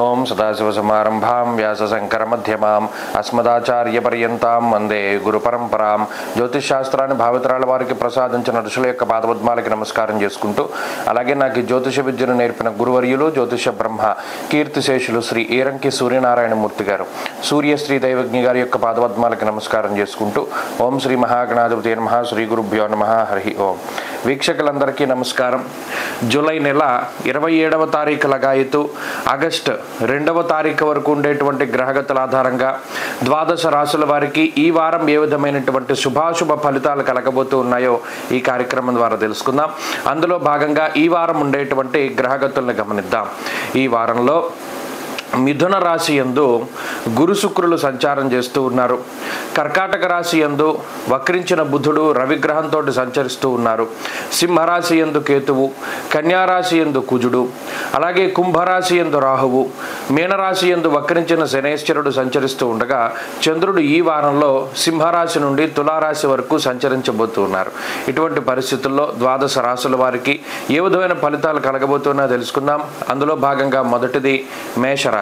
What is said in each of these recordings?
ఓం సదాశివసమారంభాం వ్యాసశంకరమధ్యమాం అస్మదాచార్యపర్యంతాం వందే గురు పరంపరాం. జ్యోతిషశాస్త్రాన్ని భావితరాల వారికి ప్రసాదించిన ఋషుల యొక్క పాదపద్మాలకి నమస్కారం చేసుకుంటూ, అలాగే నాకు జ్యోతిష విద్యను నేర్పిన గురువర్యులు జ్యోతిష బ్రహ్మ కీర్తిశేషులు శ్రీ ఈరంకి సూర్యనారాయణమూర్తి గారు, సూర్యశ్రీ దైవజ్ఞ గారి యొక్క పాదపద్మాలకి నమస్కారం చేసుకుంటూ, ఓం శ్రీ మహాగణాధిపతి నమః, శ్రీ గురుభ్యో నమః, హరి ఓం. వీక్షకులందరికీ నమస్కారం. జూలై నెల 27వ తారీఖు లగాయతు ఆగస్టు 2వ తారీఖు వరకు ఉండేటువంటి గ్రహగతుల ఆధారంగా ద్వాదశ రాశుల వారికి ఈ వారం ఏ విధమైనటువంటి శుభాశుభ ఫలితాలు కలగబోతూ ఉన్నాయో ఈ కార్యక్రమం ద్వారా తెలుసుకుందాం. అందులో భాగంగా ఈ వారం ఉండేటువంటి గ్రహగతులను గమనిద్దాం. ఈ వారంలో మిథున రాశి యందు గురు శుక్రులు సంచారం చేస్తూ ఉన్నారు. కర్కాటక రాశి యందు వక్రించిన బుధుడు రవిగ్రహంతో సంచరిస్తూ ఉన్నారు. సింహరాశి యందు కేతువు, కన్యారాశి యందు కుజుడు, అలాగే కుంభరాశి యందు రాహువు, మీనరాశి యందు వక్రించిన శనేశ్వరుడు సంచరిస్తూ ఉండగా చంద్రుడు ఈ వారంలో సింహరాశి నుండి తులారాశి వరకు సంచరించబోతూ ఉన్నారు. ఇటువంటి పరిస్థితుల్లో ద్వాదశ రాశుల వారికి ఏ విధమైన ఫలితాలు కలగబోతున్నా తెలుసుకుందాం. అందులో భాగంగా మొదటిది మేషరాశి.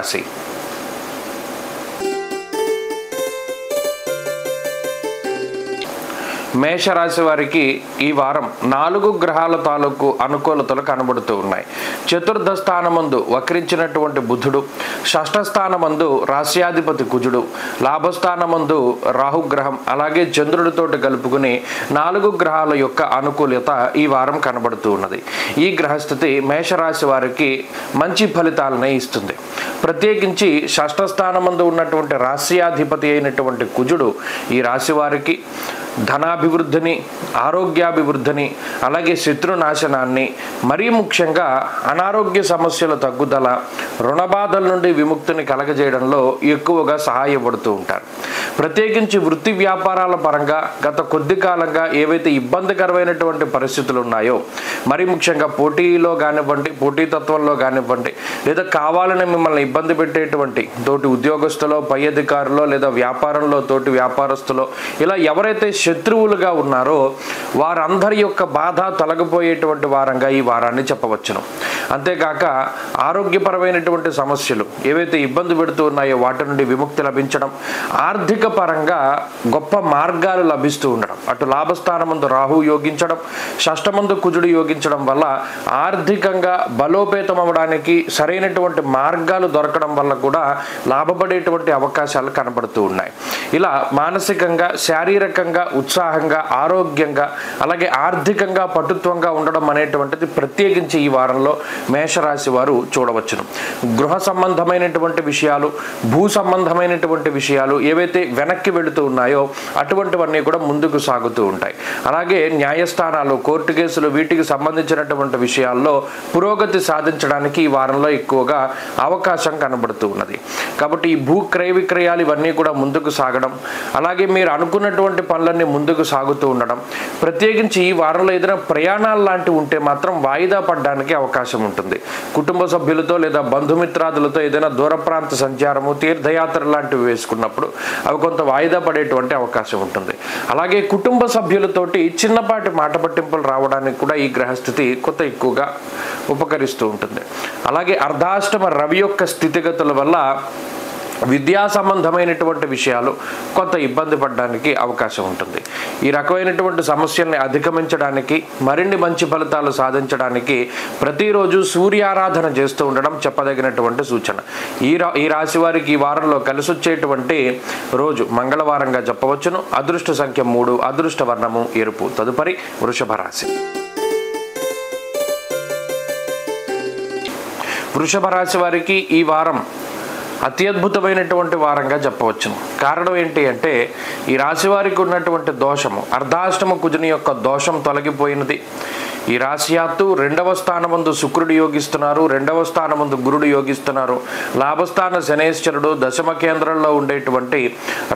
మేషరాశి వారికి ఈ వారం 4 గ్రహాల తాలూకు అనుకూలతలు కనబడుతూ ఉన్నాయి. చతుర్థ స్థానమందు వక్రించినటువంటి బుధుడు, షష్ఠ స్థానమందు రాశ్యాధిపతి కుజుడు, లాభస్థానమందు రాహుగ్రహం, అలాగే చంద్రుడితోటి కలుపుకుని 4 గ్రహాల యొక్క అనుకూలత ఈ వారం కనబడుతూ ఉన్నది. ఈ గ్రహస్థితి మేషరాశి వారికి మంచి ఫలితాలనే ఇస్తుంది. ప్రత్యేకించి షష్ఠ స్థానమందు ఉన్నటువంటి రాశ్యాధిపతి అయినటువంటి కుజుడు ఈ రాశి వారికి ధనాభివృద్ధిని, ఆరోగ్యాభివృద్ధిని, అలాగే శత్రునాశనాన్ని, మరీ ముఖ్యంగా అనారోగ్య సమస్యల తగ్గుదల, రుణబాధల నుండి విముక్తిని కలగజేయడంలో ఎక్కువగా సహాయపడుతూ ఉంటారు. ప్రత్యేకించి వృత్తి వ్యాపారాల పరంగా గత కొద్ది కాలంగా ఏవైతే ఇబ్బందికరమైనటువంటి పరిస్థితులు ఉన్నాయో, మరీ ముఖ్యంగా పోటీలో కానివ్వండి, పోటీతత్వంలో కానివ్వండి, లేదా కావాలని మిమ్మల్ని ఇబ్బంది పెట్టేటువంటి తోటి ఉద్యోగస్తులో, పై అధికారులో, లేదా వ్యాపారంలో తోటి వ్యాపారస్తులో, ఇలా ఎవరైతే శత్రువులుగా ఉన్నారో వారందరి యొక్క బాధ తొలగిపోయేటువంటి వారంగా ఈ వారాన్ని చెప్పవచ్చును. అంతేకాక ఆరోగ్యపరమైనటువంటి సమస్యలు ఏవైతే ఇబ్బంది పెడుతూ ఉన్నాయో వాటి నుండి విముక్తి లభించడం, ఆర్థిక పరంగా గొప్ప మార్గాలు లభిస్తూ ఉండడం, అటు లాభస్థానమందు రాహు యోగించడం, షష్ఠమందు కుజుడు యోగించడం వల్ల ఆర్థికంగా బలోపేతం అవ్వడానికి సరైనటువంటి మార్గాలు దొరకడం వల్ల కూడా లాభపడేటువంటి అవకాశాలు కనబడుతూ ఉన్నాయి. ఇలా మానసికంగా, శారీరకంగా, ఉత్సాహంగా, ఆరోగ్యంగా, అలాగే ఆర్థికంగా పటుత్వంగా ఉండడం అనేటువంటిది ప్రత్యేకించి ఈ వారంలో మేషరాశి వారు చూడవచ్చును. గృహ సంబంధమైనటువంటి విషయాలు, భూ సంబంధమైనటువంటి విషయాలు ఏవైతే వెనక్కి వెళుతూ ఉన్నాయో అటువంటివన్నీ కూడా ముందుకు సాగుతూ ఉంటాయి. అలాగే న్యాయస్థానాలు, కోర్టు కేసులు, వీటికి సంబంధించినటువంటి విషయాల్లో పురోగతి సాధించడానికి ఈ వారంలో ఎక్కువగా అవకాశం కనబడుతూ ఉన్నది. కాబట్టి ఈ భూ క్రయ విక్రయాలు ఇవన్నీ కూడా ముందుకు సాగడం, అలాగే మీరు అనుకున్నటువంటి పనులన్నీ ముందుకు సాగుతూ ఉండడం, ప్రత్యేకించి ఈ వారంలో ఏదైనా ప్రయాణాలు లాంటివి ఉంటే మాత్రం వాయిదా పడడానికి అవకాశం ఉంటుంది. కుటుంబ సభ్యులతో లేదా బంధుమిత్రాదులతో ఏదైనా దూర ప్రాంత సంచారము, తీర్థయాత్ర లాంటివి వేసుకున్నప్పుడు అవి కొంత వాయిదా పడేటువంటి అవకాశం ఉంటుంది. అలాగే కుటుంబ సభ్యులతోటి చిన్నపాటి మాట పట్టింపులు రావడానికి కూడా ఈ గ్రహస్థితి కొంత ఎక్కువగా ఉపకరిస్తూ ఉంటుంది. అలాగే అర్ధాష్టమ రవి యొక్క స్థితిగతుల వల్ల విద్యా సంబంధమైనటువంటి విషయాలు కొంత ఇబ్బంది పడడానికి అవకాశం ఉంటుంది. ఈ రకమైనటువంటి సమస్యల్ని అధిగమించడానికి, మరిన్ని మంచి ఫలితాలు సాధించడానికి ప్రతిరోజు సూర్యారాధన చేస్తూ ఉండడం చెప్పదగినటువంటి సూచన. ఈ రాశి వారికి ఈ వారంలో కలిసి వచ్చేటువంటి రోజు మంగళవారంగా చెప్పవచ్చును. అదృష్ట సంఖ్య 3, అదృష్ట వర్ణము ఎరుపు. తదుపరి వృషభ రాశి. వృషభ రాశి వారికి ఈ వారం అత్యద్భుతమైనటువంటి వారంగా చెప్పవచ్చును. కారణం ఏంటి అంటే ఈ రాశి వారికి ఉన్నటువంటి దోషము, అర్ధాష్టమ కుజుని యొక్క దోషం తొలగిపోయినది. ఈ రాశియాత్తు 2వ స్థానమందు శుక్రుడు యోగిస్తున్నారు, 2వ స్థానమందు గురుడు యోగిస్తున్నారు, లాభస్థాన శనేశ్వరుడు, దశమ కేంద్రంలో ఉండేటువంటి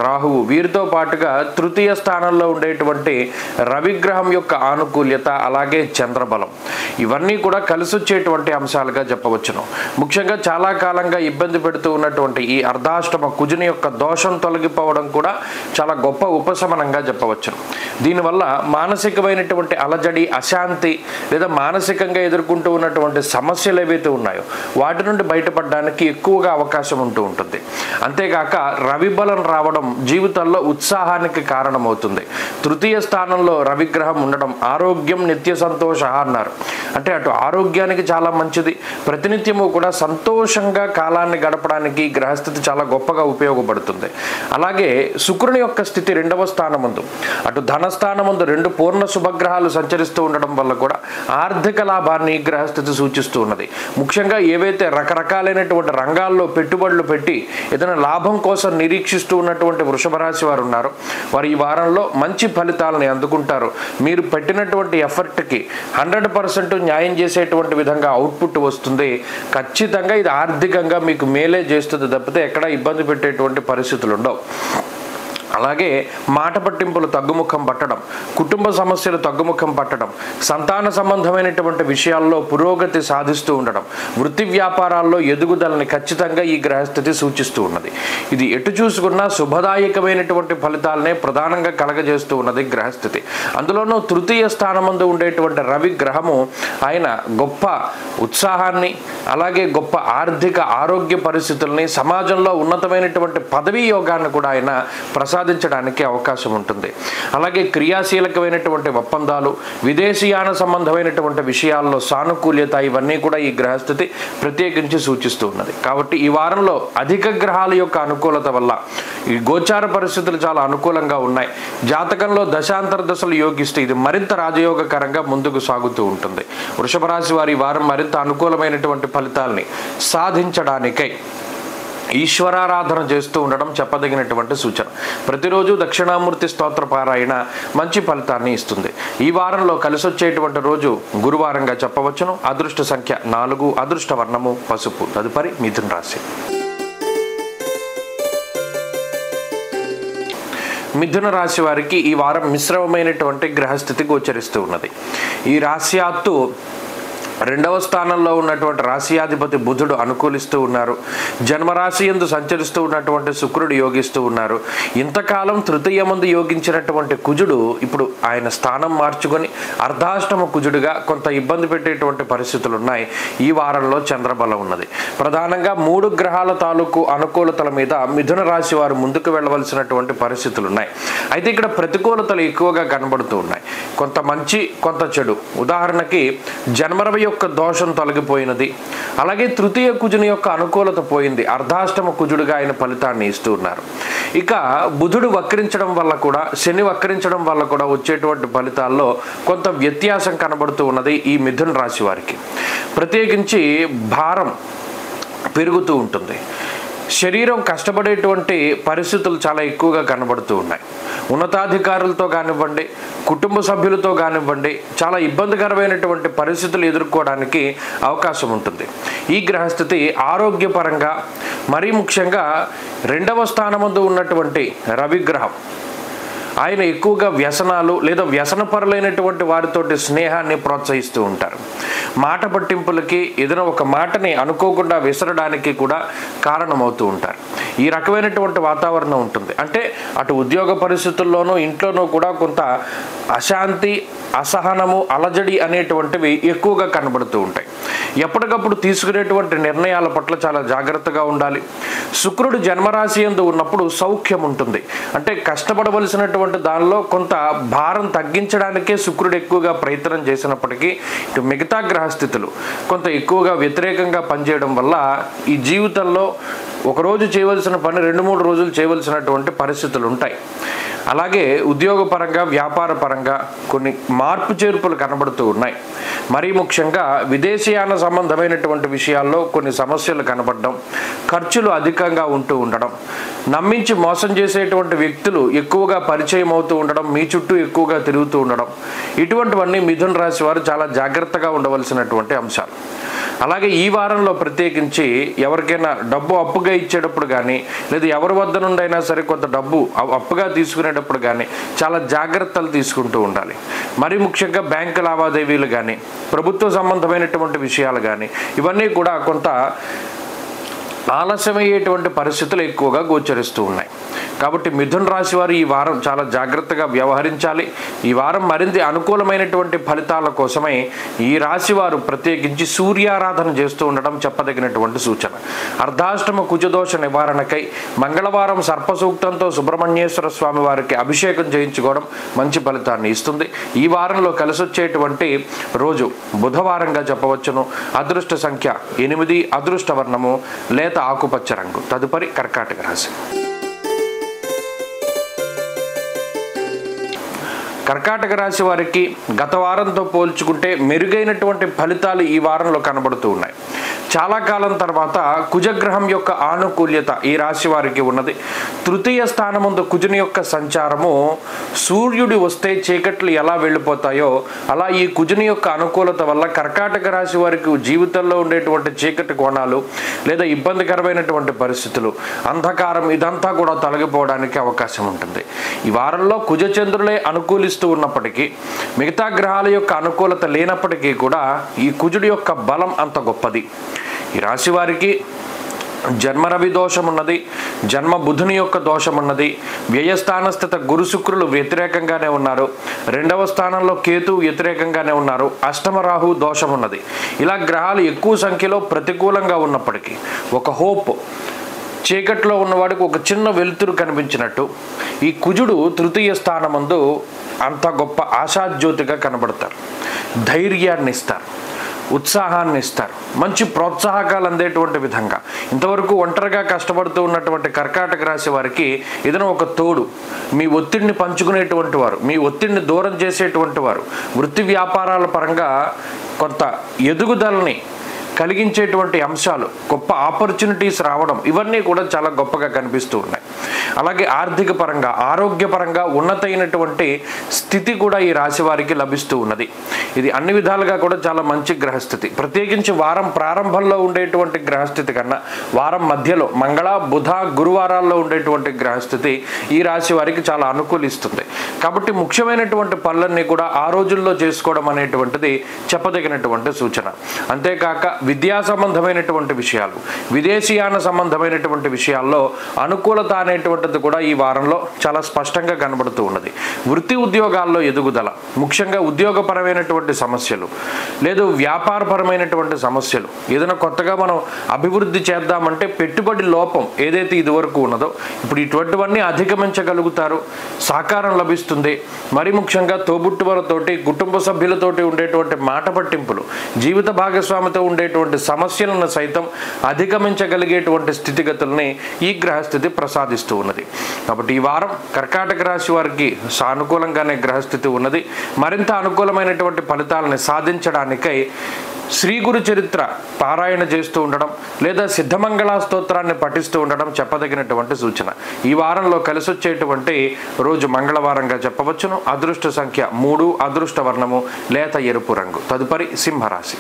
రాహువు, వీరితో పాటుగా తృతీయ స్థానంలో ఉండేటువంటి రవిగ్రహం యొక్క ఆనుకూల్యత, అలాగే చంద్రబలం, ఇవన్నీ కూడా కలిసి వచ్చేటువంటి అంశాలుగా చెప్పవచ్చును. ముఖ్యంగా చాలా కాలంగా ఇబ్బంది పెడుతూ ఉన్నటువంటి ఈ అర్ధాష్టమ కుజుని యొక్క దోషం తొలగిపోవడం కూడా చాలా గొప్ప ఉపశమనంగా చెప్పవచ్చును. దీనివల్ల మానసికమైనటువంటి అలజడి, అశాంతి, లేదా మానసికంగా ఎదుర్కొంటూ ఉన్నటువంటి సమస్యలు ఏవైతే ఉన్నాయో వాటి నుండి బయటపడడానికి ఎక్కువగా అవకాశం ఉంటూ ఉంటుంది. అంతేగాక రవి బలం రావడం జీవితంలో ఉత్సాహానికి కారణమవుతుంది. తృతీయ స్థానంలో రవిగ్రహం ఉండడం ఆరోగ్యం నిత్య సంతోష అన్నారు. అంటే అటు ఆరోగ్యానికి చాలా మంచిది, ప్రతినిత్యము కూడా సంతోషంగా కాలాన్ని గడపడానికి గ్రహస్థితి చాలా గొప్పగా ఉపయోగపడుతుంది. అలాగే శుక్రుని యొక్క స్థితి 2వ స్థానమందు, అటు ధనస్థానమందు 2 పూర్ణ శుభగ్రహాలు సంచరిస్తూ ఉండడం వల్ల కూడా ఆర్థిక లాభాన్ని గ్రహస్థితి సూచిస్తూ ఉన్నది. ముఖ్యంగా ఏవైతే రకరకాలైనటువంటి రంగాల్లో పెట్టుబడులు పెట్టి ఏదైనా లాభం కోసం నిరీక్షిస్తూ ఉన్నటువంటి వృషభ రాశి వారు ఉన్నారు, వారు ఈ వారంలో మంచి ఫలితాలని అందుకుంటారు. మీరు పెట్టినటువంటి ఎఫర్ట్కి 100% న్యాయం చేసేటువంటి విధంగా అవుట్పుట్ వస్తుంది. ఖచ్చితంగా ఇది ఆర్థికంగా మీకు మేలే చేస్తుంది తప్పితే ఎక్కడ ఇబ్బంది పెట్టేటువంటి పరిస్థితులు ఉండవు. అలాగే మాట పట్టింపులు తగ్గుముఖం పట్టడం, కుటుంబ సమస్యలు తగ్గుముఖం పట్టడం, సంతాన సంబంధమైనటువంటి విషయాల్లో పురోగతి సాధిస్తూ ఉండడం, వృత్తి వ్యాపారాల్లో ఎదుగుదలని ఖచ్చితంగా ఈ గ్రహస్థితి సూచిస్తూ ఉన్నది. ఇది ఎటు చూసుకున్నా శుభదాయకమైనటువంటి ఫలితాలనే ప్రధానంగా కలగజేస్తూ ఉన్నది గ్రహస్థితి. అందులోనూ తృతీయ స్థానమందు ఉండేటువంటి రవి గ్రహము ఆయన గొప్ప ఉత్సాహాన్ని, అలాగే గొప్ప ఆర్థిక ఆరోగ్య పరిస్థితుల్ని, సమాజంలో ఉన్నతమైనటువంటి పదవీ యోగాన్ని కూడా ఆయన ప్రసాదించడానికి అవకాశం ఉంటుంది. అలాగే క్రియాశీలకమైనటువంటి ఒప్పందాలు, విదేశీయాన సంబంధమైనటువంటి విషయాల్లో సానుకూల్యత, ఇవన్నీ కూడా ఈ గ్రహస్థితి ప్రత్యేకించి సూచిస్తూ ఉన్నది. కాబట్టి ఈ వారంలో అధిక గ్రహాల యొక్క అనుకూలత వల్ల ఈ గోచార పరిస్థితులు చాలా అనుకూలంగా ఉన్నాయి. జాతకంలో దశాంతర దశలు యోగిస్తూ ఇది మరింత రాజయోగకరంగా ముందుకు సాగుతూ ఉంటుంది. వృషభ రాశి వారి వారం మరింత అనుకూలమైనటువంటి ఫలితాలని సాధించడానికై ఈశ్వరారాధన చేస్తూ ఉండడం చెప్పదగినటువంటి సూచన. ప్రతిరోజు దక్షిణామూర్తి స్తోత్ర పారాయణ మంచి ఫలితాన్ని ఇస్తుంది. ఈ వారంలో కలిసి వచ్చేటువంటి రోజు గురువారంగా చెప్పవచ్చును. అదృష్ట సంఖ్య 4, అదృష్ట వర్ణము పసుపు. తదుపరి మిథున రాశి. మిథున రాశి వారికి ఈ వారం మిశ్రమమైనటువంటి గ్రహస్థితి గోచరిస్తూ ఉన్నది. ఈ రాశ్యాత్తు 2వ స్థానంలో ఉన్నటువంటి రాశియాధిపతి బుధుడు అనుకూలిస్తూ ఉన్నారు. జన్మరాశి యందు సంచరిస్తూ ఉన్నటువంటి శుక్రుడు యోగిస్తూ ఉన్నారు. ఇంతకాలం తృతీయ మందు యోగించినటువంటి కుజుడు ఇప్పుడు ఆయన స్థానం మార్చుకొని అర్ధాష్టమ కుజుడుగా కొంత ఇబ్బంది పెట్టేటువంటి పరిస్థితులు ఉన్నాయి. ఈ వారంలో చంద్రబలం ఉన్నది. ప్రధానంగా 3 గ్రహాల తాలూకు అనుకూలతల మీద మిథున రాశి వారు ముందుకు వెళ్ళవలసినటువంటి పరిస్థితులు ఉన్నాయి. అయితే ఇక్కడ ప్రతికూలతలు ఎక్కువగా కనబడుతూ ఉన్నాయి. కొంత మంచి, కొంత చెడు. ఉదాహరణకి జన్మరవి యొక్క దోషం తొలగిపోయినది. అలాగే తృతీయ కుజుని యొక్క అనుకూలత పోయింది. అర్ధాష్టమ కుజుడుగా ఆయన ఫలితాన్ని ఇస్తూ ఉన్నారు. ఇక బుధుడు వక్రించడం వల్ల కూడా, శని వక్రించడం వల్ల కూడా వచ్చేటువంటి ఫలితాల్లో కొంత వ్యత్యాసం కనబడుతూ ఉన్నది ఈ మిథున రాశి వారికి. ప్రత్యేకించి భారం పెరుగుతూ ఉంటుంది. శరీరం కష్టపడేటువంటి పరిస్థితులు చాలా ఎక్కువగా కనబడుతూ ఉన్నాయి. ఉన్నతాధికారులతో కానివ్వండి, కుటుంబ సభ్యులతో కానివ్వండి, చాలా ఇబ్బందికరమైనటువంటి పరిస్థితులు ఎదుర్కోవడానికి అవకాశం ఉంటుంది. ఈ గ్రహస్థితి ఆరోగ్యపరంగా, మరీ ముఖ్యంగా 2వ స్థానమందు ఉన్నటువంటి రవిగ్రహం ఆయన ఎక్కువగా వ్యసనాలు లేదా వ్యసనపరులైనటువంటి వారితోటి స్నేహాన్ని ప్రోత్సహిస్తూ ఉంటారు. మాట పట్టింపులకి, ఏదైనా ఒక మాటని అనుకోకుండా విసరడానికి కూడా కారణమవుతూ ఉంటారు. ఈ రకమైనటువంటి వాతావరణం ఉంటుంది. అంటే అటు ఉద్యోగ పరిస్థితుల్లోనూ ఇంట్లోనూ కూడా కొంత అశాంతి, అసహనము, అలజడి అనేటువంటివి ఎక్కువగా కనబడుతూ ఉంటాయి. ఎప్పటికప్పుడు తీసుకునేటువంటి నిర్ణయాల పట్ల చాలా జాగ్రత్తగా ఉండాలి. శుక్రుడు జన్మరాశి యందు ఉన్నప్పుడు సౌఖ్యం ఉంటుంది. అంటే కష్టపడవలసినటువంటి దానిలో కొంత భారం తగ్గించడానికే శుక్రుడు ఎక్కువగా ప్రయత్నం చేసినప్పటికీ ఇటు మిగతా గ్రహస్థితులు కొంత ఎక్కువగా వ్యతిరేకంగా పనిచేయడం వల్ల ఈ జీవితంలో ఒకరోజు చేయవలసిన పని 2-3 రోజులు చేయవలసినటువంటి పరిస్థితులు ఉంటాయి. అలాగే ఉద్యోగపరంగా, వ్యాపార పరంగా కొన్ని మార్పు చేర్పులు కనబడుతూ ఉన్నాయి. మరీ ముఖ్యంగా విదేశీయాన సంబంధమైనటువంటి విషయాల్లో కొన్ని సమస్యలు కనబడడం, ఖర్చులు అధికంగా ఉంటూ ఉండడం, నమ్మించి మోసం చేసేటువంటి వ్యక్తులు ఎక్కువగా పరిచయం అవుతూ ఉండడం, మీ చుట్టూ ఎక్కువగా తిరుగుతూ ఉండడం, ఇటువంటివన్నీ మిథున రాశి వారు చాలా జాగ్రత్తగా ఉండవలసినటువంటి అంశాలు. అలాగే ఈ వారంలో ప్రత్యేకించి ఎవరికైనా డబ్బు అప్పుగా ఇచ్చేటప్పుడు కానీ, లేదా ఎవరి వద్ద నుండి అయినా సరే కొంత డబ్బు అప్పుగా తీసుకునేటప్పుడు కానీ చాలా జాగ్రత్తలు తీసుకుంటూ ఉండాలి. మరి ముఖ్యంగా బ్యాంకు లావాదేవీలు కానీ, ప్రభుత్వ సంబంధమైనటువంటి విషయాలు కానీ, ఇవన్నీ కూడా కొంత ఆలస్యమయ్యేటువంటి పరిస్థితులు ఎక్కువగా గోచరిస్తూ ఉన్నాయి. కాబట్టి మిథున రాశి వారు ఈ వారం చాలా జాగ్రత్తగా వ్యవహరించాలి. ఈ వారం మరింత అనుకూలమైనటువంటి ఫలితాల కోసమై ఈ రాశి వారు ప్రత్యేకించి సూర్యారాధన చేస్తూ ఉండడం చెప్పదగినటువంటి సూచన. అర్ధాష్టమ కుజదోష నివారణకై మంగళవారం సర్పసూక్తంతో సుబ్రహ్మణ్యేశ్వర స్వామి వారికి అభిషేకం చేయించుకోవడం మంచి ఫలితాన్ని ఇస్తుంది. ఈ వారంలో కలిసొచ్చేటువంటి రోజు బుధవారంగా చెప్పవచ్చును. అదృష్ట సంఖ్య 8, అదృష్ట వర్ణము లేత ఆకుపచ్చ రంగు. తదుపరి కర్కాటక రాశి. కర్కాటక రాశి వారికి గత వారంతో పోల్చుకుంటే మెరుగైనటువంటి ఫలితాలు ఈ వారంలో కనబడుతూ ఉన్నాయి. చాలా కాలం తర్వాత కుజగ్రహం యొక్క ఆనుకూల్యత ఈ రాశి వారికి ఉన్నది. తృతీయ స్థానముందు కుజుని యొక్క సంచారము సూర్యుడి వస్తే చీకట్లు ఎలా వెళ్ళిపోతాయో అలా ఈ కుజుని యొక్క అనుకూలత వల్ల కర్కాటక రాశి వారికి జీవితంలో ఉండేటువంటి చీకటి కోణాలు లేదా ఇబ్బందికరమైనటువంటి పరిస్థితులు, అంధకారం ఇదంతా కూడా తొలగిపోవడానికి అవకాశం ఉంటుంది. ఈ వారంలో కుజచంద్రులే అనుకూలిస్తూ ఉన్నప్పటికీ మిగతా గ్రహాల యొక్క అనుకూలత లేనప్పటికీ కూడా ఈ కుజుడి యొక్క బలం అంత గొప్పది. ఈ రాశి వారికి జన్మ రవి దోషం ఉన్నది, జన్మ బుధుని యొక్క దోషం ఉన్నది, వ్యయస్థానస్థిత గురు శుక్రులు వ్యతిరేకంగానే ఉన్నారు, 2వ స్థానంలో కేతు వ్యతిరేకంగానే ఉన్నారు, అష్టమ రాహు దోషం ఉన్నది. ఇలా గ్రహాలు ఎక్కువ సంఖ్యలో ప్రతికూలంగా ఉన్నప్పటికీ ఒక హోప్, చీకట్లో ఉన్నవాడికి ఒక చిన్న వెలుతురు కనిపించినట్టు ఈ కుజుడు తృతీయ స్థానమందు అంత గొప్ప ఆశాజ్యోతిగా కనబడతారు. ధైర్యాన్ని ఇస్తారు, ఉత్సాహాన్ని ఇస్తారు, మంచి ప్రోత్సాహకాలు అందేటువంటి విధంగా. ఇంతవరకు ఒంటరిగా కష్టపడుతూ ఉన్నటువంటి కర్కాటక రాశి వారికి ఏదైనా ఒక తోడు, మీ ఒత్తిడిని పంచుకునేటువంటి వారు, మీ ఒత్తిడిని దూరం చేసేటువంటి వారు, వృత్తి వ్యాపారాల పరంగా కొంత ఎదుగుదలని కలిగించేటువంటి అంశాలు, గొప్ప ఆపర్చునిటీస్ రావడం, ఇవన్నీ కూడా చాలా గొప్పగా కనిపిస్తూ ఉన్నాయి. అలాగే ఆర్థిక పరంగా, ఆరోగ్యపరంగా ఉన్నతమైనటువంటి స్థితి కూడా ఈ రాశి వారికి లభిస్తూ ఉన్నది. ఇది అన్ని విధాలుగా కూడా చాలా మంచి గ్రహస్థితి. ప్రత్యేకించి వారం ప్రారంభంలో ఉండేటువంటి గ్రహస్థితి కన్నా వారం మధ్యలో మంగళ, బుధ, గురువారాల్లో ఉండేటువంటి గ్రహస్థితి ఈ రాశి వారికి చాలా అనుకూలిస్తుంది. కాబట్టి ముఖ్యమైనటువంటి పనులన్నీ కూడా ఆ రోజుల్లో చేసుకోవడం అనేటువంటిది చెప్పదగినటువంటి సూచన. అంతేకాక విద్యా సంబంధమైనటువంటి విషయాలు, విదేశీయాన సంబంధమైనటువంటి విషయాల్లో అనుకూలత అనేటువంటిది కూడా ఈ వారంలో చాలా స్పష్టంగా కనబడుతూ ఉన్నది. వృత్తి ఉద్యోగాల్లో ఎదుగుదల, ముఖ్యంగా ఉద్యోగపరమైనటువంటి సమస్యలు లేదు వ్యాపారపరమైనటువంటి సమస్యలు, ఏదైనా కొత్తగా మనం అభివృద్ధి చేద్దామంటే పెట్టుబడి లోపం ఏదైతే ఇదివరకు ఉన్నదో ఇప్పుడు ఇటువంటివన్నీ అధిగమించగలుగుతారు, సహకారం లభిస్తుంది. మరి ముఖ్యంగా తోబుట్టువులతోటి, కుటుంబ సభ్యులతోటి ఉండేటువంటి మాట పట్టింపులు, జీవిత భాగస్వామితో ఉండేటువంటి సమస్యలను సైతం అధిగమించగలిగేటువంటి స్థితిగతుల్ని ఈ గ్రహస్థితి ప్రసాదిస్తూ ఉన్నది. కాబట్టి ఈ వారం కర్కాటక రాశి వారికి సానుకూలంగానే గ్రహస్థితి ఉన్నది. మరింత అనుకూలమైనటువంటి ఫలితాలను సాధించడానికై శ్రీ గురు చరిత్ర పారాయణ చేస్తూ ఉండడం లేదా సిద్ధమంగళ స్తోత్రాన్ని పఠిస్తూ ఉండడం చెప్పదగినటువంటి సూచన. ఈ వారంలో కలిసొచ్చేటువంటి రోజు మంగళవారంగా చెప్పవచ్చును. అదృష్ట సంఖ్య 3, అదృష్ట వర్ణము లేత ఎరుపు రంగు. తదుపరి సింహరాశి.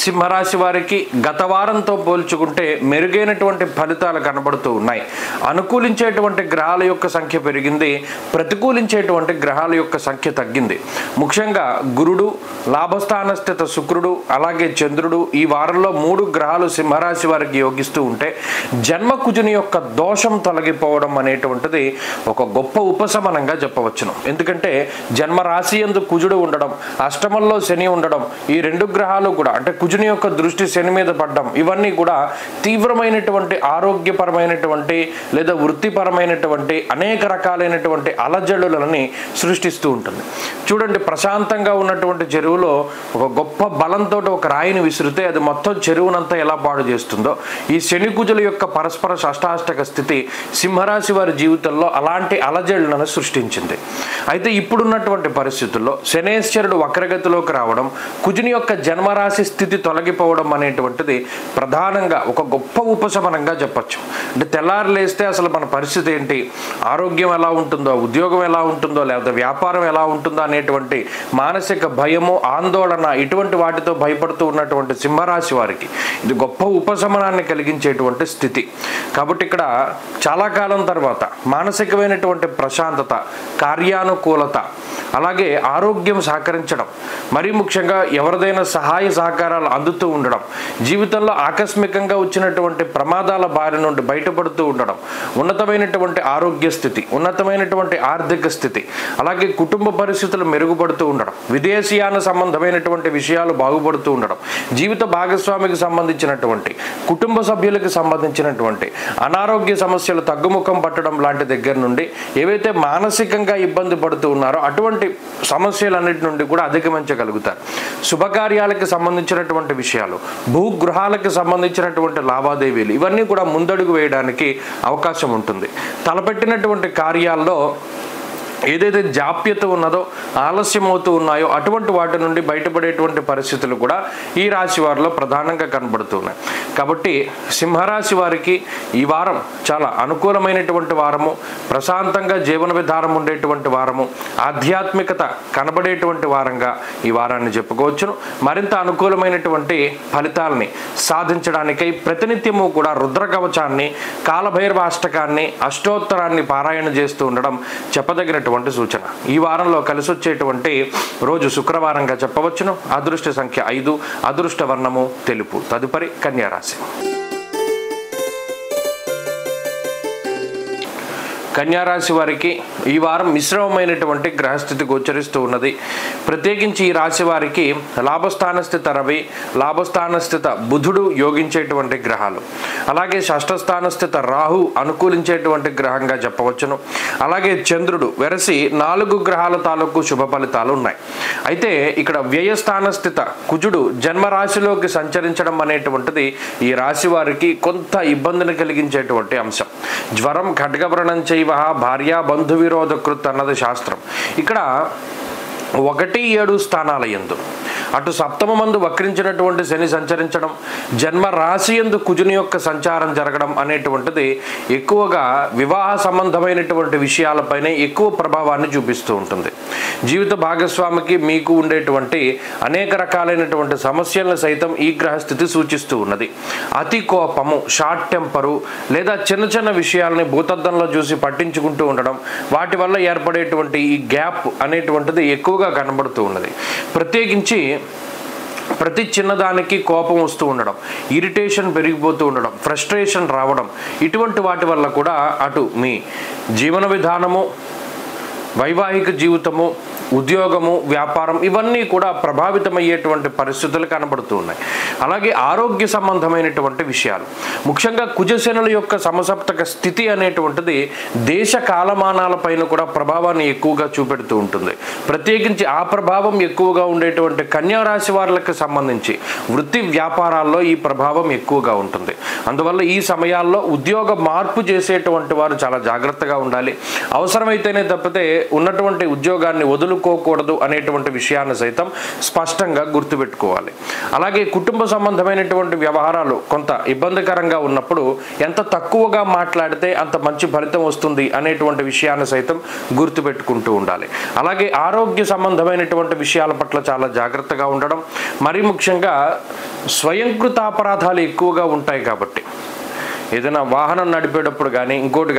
సింహరాశి వారికి గత వారంతో పోల్చుకుంటే మెరుగైనటువంటి ఫలితాలు కనబడుతూ ఉన్నాయి. అనుకూలించేటువంటి గ్రహాల యొక్క సంఖ్య పెరిగింది, ప్రతికూలించేటువంటి గ్రహాల యొక్క సంఖ్య తగ్గింది. ముఖ్యంగా గురుడు, లాభస్థాన స్థిత శుక్రుడు, అలాగే చంద్రుడు ఈ వారంలో 3 గ్రహాలు సింహరాశి వారికి యోగిస్తూ ఉంటే జన్మ కుజుని యొక్క దోషం తొలగిపోవడం అనేటువంటిది ఒక గొప్ప ఉపశమనంగా చెప్పవచ్చును. ఎందుకంటే జన్మరాశి యందు కుజుడు ఉండడం, అష్టమంలో శని ఉండడం, ఈ 2 గ్రహాలు కూడా అంటే కుజుని యొక్క దృష్టి శని మీద పడ్డం, ఇవన్నీ కూడా తీవ్రమైనటువంటి ఆరోగ్యపరమైనటువంటి లేదా వృత్తిపరమైనటువంటి అనేక రకాలైనటువంటి అలజడులని సృష్టిస్తూ ఉంటుంది. చూడండి, ప్రశాంతంగా ఉన్నటువంటి చెరువులో ఒక గొప్ప బలంతో ఒక రాయిని విసిరితే అది మొత్తం చెరువునంతా ఎలా పాడు చేస్తుందో ఈ శని కుజుల యొక్క పరస్పర షష్టాష్టక స్థితి సింహరాశి వారి జీవితంలో అలాంటి అలజడులను సృష్టించింది. అయితే ఇప్పుడున్నటువంటి పరిస్థితుల్లో శనేశ్వరుడు వక్రగతిలోకి రావడం, కుజుని యొక్క జన్మరాశి స్థితి తొలగిపోవడం అనేటువంటిది ప్రధానంగా ఒక గొప్ప ఉపశమనంగా చెప్పచ్చు. అంటే తెల్లారు లేస్తే అసలు మన పరిస్థితి ఏంటి, ఆరోగ్యం ఎలా ఉంటుందో, ఉద్యోగం ఎలా ఉంటుందో, లేదా వ్యాపారం ఎలా ఉంటుందో అనేటువంటి మానసిక భయము, ఆందోళన ఇటువంటి వాటితో భయపడుతూ ఉన్నటువంటి సింహరాశి వారికి ఇది గొప్ప ఉపశమనాన్ని కలిగించేటువంటి స్థితి. కాబట్టి ఇక్కడ చాలా కాలం తర్వాత మానసికమైనటువంటి ప్రశాంతత, కార్యానుకూలత, అలాగే ఆరోగ్యం సహకరించడం, మరీ ముఖ్యంగా ఎవరిదైనా సహాయ సహకారాలు విషయాలు అందుతూ ఉండడం, జీవితంలో ఆకస్మికంగా వచ్చినటువంటి ప్రమాదాల బారి నుండి బయటపడుతూ ఉండడం, ఉన్నతమైనటువంటి ఆరోగ్య స్థితి, ఉన్నతమైనటువంటి ఆర్థిక స్థితి, అలాగే కుటుంబ పరిస్థితులు మెరుగుపడుతూ ఉండడం, విదేశీయాన సంబంధమైనటువంటి విషయాలు బాగుపడుతూ ఉండడం, జీవిత భాగస్వామికి సంబంధించినటువంటి, కుటుంబ సభ్యులకు సంబంధించినటువంటి అనారోగ్య సమస్యలు తగ్గుముఖం పట్టడం లాంటి దగ్గర నుండి ఏవైతే మానసికంగా ఇబ్బంది పడుతూ ఉన్నారో అటువంటి సమస్యలన్నిటి నుండి కూడా అధిగమించగలుగుతారు. శుభకార్యాలకు సంబంధించినటువంటి విషయాలు, భూగృహాలకు సంబంధించినటువంటి లావాదేవీలు ఇవన్నీ కూడా ముందడుగు వేయడానికి అవకాశం ఉంటుంది. తలపెట్టినటువంటి కార్యాల్లో ఏదైతే జాప్యత ఉన్నదో, ఆలస్యం అవుతూ ఉన్నాయో అటువంటి వాటి నుండి బయటపడేటువంటి పరిస్థితులు కూడా ఈ రాశి వారిలో ప్రధానంగా కనబడుతున్నాయి. కాబట్టి సింహరాశి వారికి ఈ వారం చాలా అనుకూలమైనటువంటి వారము, ప్రశాంతంగా జీవన విధానం ఉండేటువంటి వారము, ఆధ్యాత్మికత కనబడేటువంటి వారంగా ఈ వారాన్ని చెప్పుకోవచ్చును. మరింత అనుకూలమైనటువంటి ఫలితాలని సాధించడానికై ప్రతినిత్యము కూడా రుద్ర కవచాన్ని, కాలభైరవ అష్టకాన్ని, అష్టోత్తరాన్ని పారాయణ చేస్తూ ఉండడం చెప్పదగిన సూచన. ఈ వారంలో కలిసి వచ్చేటువంటి రోజు శుక్రవారంగా చెప్పవచ్చును. అదృష్ట సంఖ్య 5, అదృష్ట వర్ణము తెలుపు. తదుపరి కన్యా రాశి. కన్యారాశి వారికి ఈ వారం మిశ్రమమైనటువంటి గ్రహస్థితి గోచరిస్తూ ఉన్నది. ప్రత్యేకించి ఈ రాశి వారికి లాభస్థాన స్థిత రవి, లాభస్థాన స్థిత బుధుడు యోగించేటువంటి గ్రహాలు, అలాగే షష్ఠస్థాన స్థిత రాహు అనుకూలించేటువంటి గ్రహంగా చెప్పవచ్చును. అలాగే చంద్రుడు వెరసి 4 గ్రహాల తాలూకు శుభ ఫలితాలు ఉన్నాయి. అయితే ఇక్కడ వ్యయస్థాన స్థిత కుజుడు జన్మరాశిలోకి సంచరించడం అనేటువంటిది ఈ రాశి వారికి కొంత ఇబ్బందిని కలిగించేటువంటి అంశం. జ్వరం ఖడ్గవ్రణం చేయవ భార్య బంధు విరోధకృత్ అన్నది శాస్త్రం. ఇక్కడ 1-7 స్థానాల యందు అటు సప్తమందు వక్రించినటువంటి శని సంచరించడం, జన్మ రాశి యందు కుజుని యొక్క సంచారం జరగడం అనేటువంటిది ఎక్కువగా వివాహ సంబంధమైనటువంటి విషయాలపైనే ఎక్కువ ప్రభావాన్ని చూపిస్తూ ఉంటుంది. జీవిత భాగస్వామికి మీకు ఉండేటువంటి అనేక రకాలైనటువంటి సమస్యలను సైతం ఈ గ్రహస్థితి సూచిస్తూ ఉన్నది. అతి కోపము, షార్ట్ టెంపరు, లేదా చిన్న చిన్న విషయాలని భూతద్దంలో చూసి పట్టించుకుంటూ ఉండడం, వాటి వల్ల ఏర్పడేటువంటి ఈ గ్యాప్ అనేటువంటిది ఎక్కువగా కనబడుతూ ఉన్నది. ప్రత్యేకించి ప్రతి చిన్నదానికి కోపం వస్తూ ఉండడం, ఇరిటేషన్ పెరిగిపోతూ ఉండడం, ఫ్రస్ట్రేషన్ రావడం, ఇటువంటి వాటి వల్ల కూడా అటు మీ జీవన విధానము, వైవాహిక జీవితము, ఉద్యోగము, వ్యాపారం ఇవన్నీ కూడా ప్రభావితమయ్యేటువంటి పరిస్థితులు కనబడుతూ ఉన్నాయి. అలాగే ఆరోగ్య సంబంధమైనటువంటి విషయాలు, ముఖ్యంగా కుజశనుల యొక్క సమసప్తక స్థితి అనేటువంటిది దేశ కాలమానాలపైన కూడా ప్రభావాన్ని ఎక్కువగా చూపెడుతూ ఉంటుంది. ప్రత్యేకించి ఆ ప్రభావం ఎక్కువగా ఉండేటువంటి కన్యా రాశి వారికి సంబంధించి వృత్తి వ్యాపారాల్లో ఈ ప్రభావం ఎక్కువగా ఉంటుంది. అందువల్ల ఈ సమయాల్లో ఉద్యోగ మార్పు చేసేటువంటి వారు చాలా జాగ్రత్తగా ఉండాలి. అవసరమైతేనే తప్పితే ఉన్నటువంటి ఉద్యోగాన్ని వదులుకోకూడదు అనేటువంటి విషయాన్ని సైతం స్పష్టంగా గుర్తుపెట్టుకోవాలి. అలాగే కుటుంబ సంబంధమైనటువంటి వ్యవహారాలు కొంత ఇబ్బందికరంగా ఉన్నప్పుడు ఎంత తక్కువగా మాట్లాడితే అంత మంచి ఫలితం వస్తుంది అనేటువంటి విషయాన్ని సైతం గుర్తుపెట్టుకుంటూ ఉండాలి. అలాగే ఆరోగ్య సంబంధమైనటువంటి విషయాల పట్ల చాలా జాగ్రత్తగా ఉండడం, మరీ ముఖ్యంగా స్వయంకృత అపరాధాలు ఎక్కువగా ఉంటాయి కాబట్టి ఏదైనా వాహనం నడిపేటప్పుడు కానీ ఇంకోటి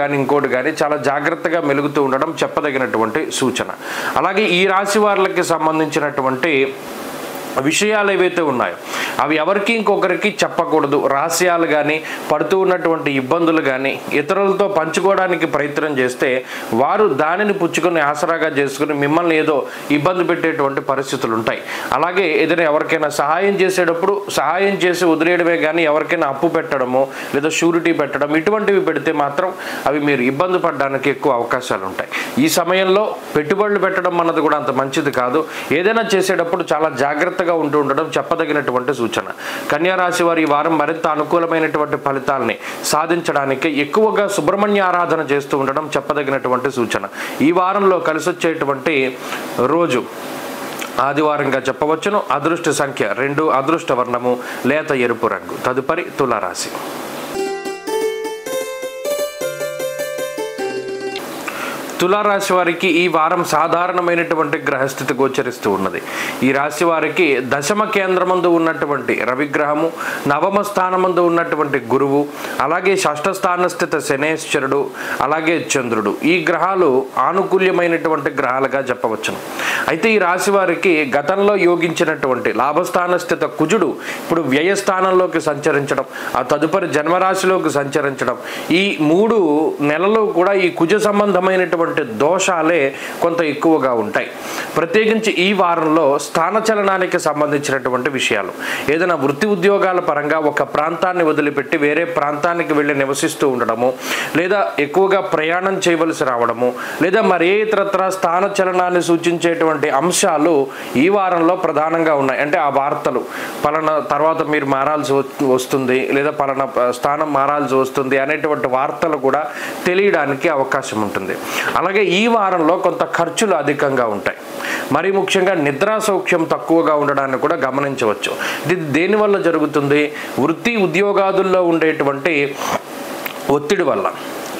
కానీ చాలా జాగ్రత్తగా మెలుగుతూ ఉండడం చెప్పదగినటువంటి సూచన. అలాగే ఈ రాశి వారికి సంబంధించినటువంటి విషయాలు ఏవైతే ఉన్నాయో అవి ఎవరికి ఇంకొకరికి చెప్పకూడదు. రహస్యాలు కానీ పడుతూ ఉన్నటువంటి ఇబ్బందులు కానీ ఇతరులతో పంచుకోవడానికి ప్రయత్నం చేస్తే వారు దానిని పుచ్చుకొని ఆసరాగా చేసుకుని మిమ్మల్ని ఏదో ఇబ్బంది పెట్టేటువంటి పరిస్థితులు ఉంటాయి. అలాగే ఏదైనా ఎవరికైనా సహాయం చేసేటప్పుడు సహాయం చేసి వదిలేయడమే కానీ ఎవరికైనా అప్పు పెట్టడము లేదా షూరిటీ పెట్టడం ఇటువంటివి పెడితే మాత్రం అవి మీరు ఇబ్బంది పడడానికి ఎక్కువ అవకాశాలు ఉంటాయి. ఈ సమయంలో పెట్టుబడులు పెట్టడం అన్నది కూడా అంత మంచిది కాదు. ఏదైనా చేసేటప్పుడు చాలా జాగ్రత్తగా ఉంటూ ఉండడం చెప్పదగినటువంటి సూచన. కన్యా రాశి వారి ఈ వారం మరింత అనుకూలమైనటువంటి ఫలితాలని సాధించడానికి ఎక్కువగా సుబ్రహ్మణ్య ఆరాధన చేస్తూ ఉండడం చెప్పదగినటువంటి సూచన. ఈ వారంలో కలిసొచ్చేటువంటి రోజు ఆదివారంగా చెప్పవచ్చును. అదృష్ట సంఖ్య 2, అదృష్ట వర్ణము లేత ఎరుపు రంగు. తదుపరి తులారాశి వారికి ఈ వారం సాధారణమైనటువంటి గ్రహస్థితి గోచరిస్తూ ఉన్నది. ఈ రాశి వారికి దశమ కేంద్రమందు ఉన్నటువంటి రవిగ్రహము, నవమ స్థానమందు ఉన్నటువంటి గురువు, అలాగే షష్ఠ స్థాన స్థిత శనేశ్వరుడు, అలాగే చంద్రుడు, ఈ గ్రహాలు ఆనుకూల్యమైనటువంటి గ్రహాలుగా చెప్పవచ్చును. అయితే ఈ రాశి వారికి గతంలో యోగించినటువంటి లాభస్థాన స్థిత కుజుడు ఇప్పుడు వ్యయస్థానంలోకి సంచరించడం, ఆ తదుపరి జన్మరాశిలోకి సంచరించడం, ఈ 3 నెలలు కూడా ఈ కుజ సంబంధమైనటువంటి దోషాలే కొంత ఎక్కువగా ఉంటాయి. ప్రత్యేకించి ఈ వారంలో స్థానచలనానికి సంబంధించినటువంటి విషయాలు, ఏదైనా వృత్తి ఉద్యోగాల పరంగా ఒక ప్రాంతాన్ని వదిలిపెట్టి వేరే ప్రాంతానికి వెళ్ళి నివసిస్తూ ఉండడము, లేదా ఎక్కువగా ప్రయాణం చేయవలసి రావడము, లేదా మరే ఇతరత్ర స్థానచలనాన్ని సూచించేటువంటి అంశాలు ఈ వారంలో ప్రధానంగా ఉన్నాయి. అంటే ఆ వార్తలు పలానా తర్వాత మీరు మారాల్సి వస్తుంది, లేదా పలానా స్థానం మారాల్సి వస్తుంది అనేటువంటి వార్తలు కూడా తెలియడానికి అవకాశం ఉంటుంది. అలాగే ఈ వారంలో కొంత ఖర్చులు అధికంగా ఉంటాయి. మరి ముఖ్యంగా నిద్రా సౌఖ్యం తక్కువగా ఉండడాన్ని కూడా గమనించవచ్చు. ఇది దేనివల్ల జరుగుతుంది? వృత్తి ఉద్యోగాదుల్లో ఉండేటువంటి ఒత్తిడి వల్ల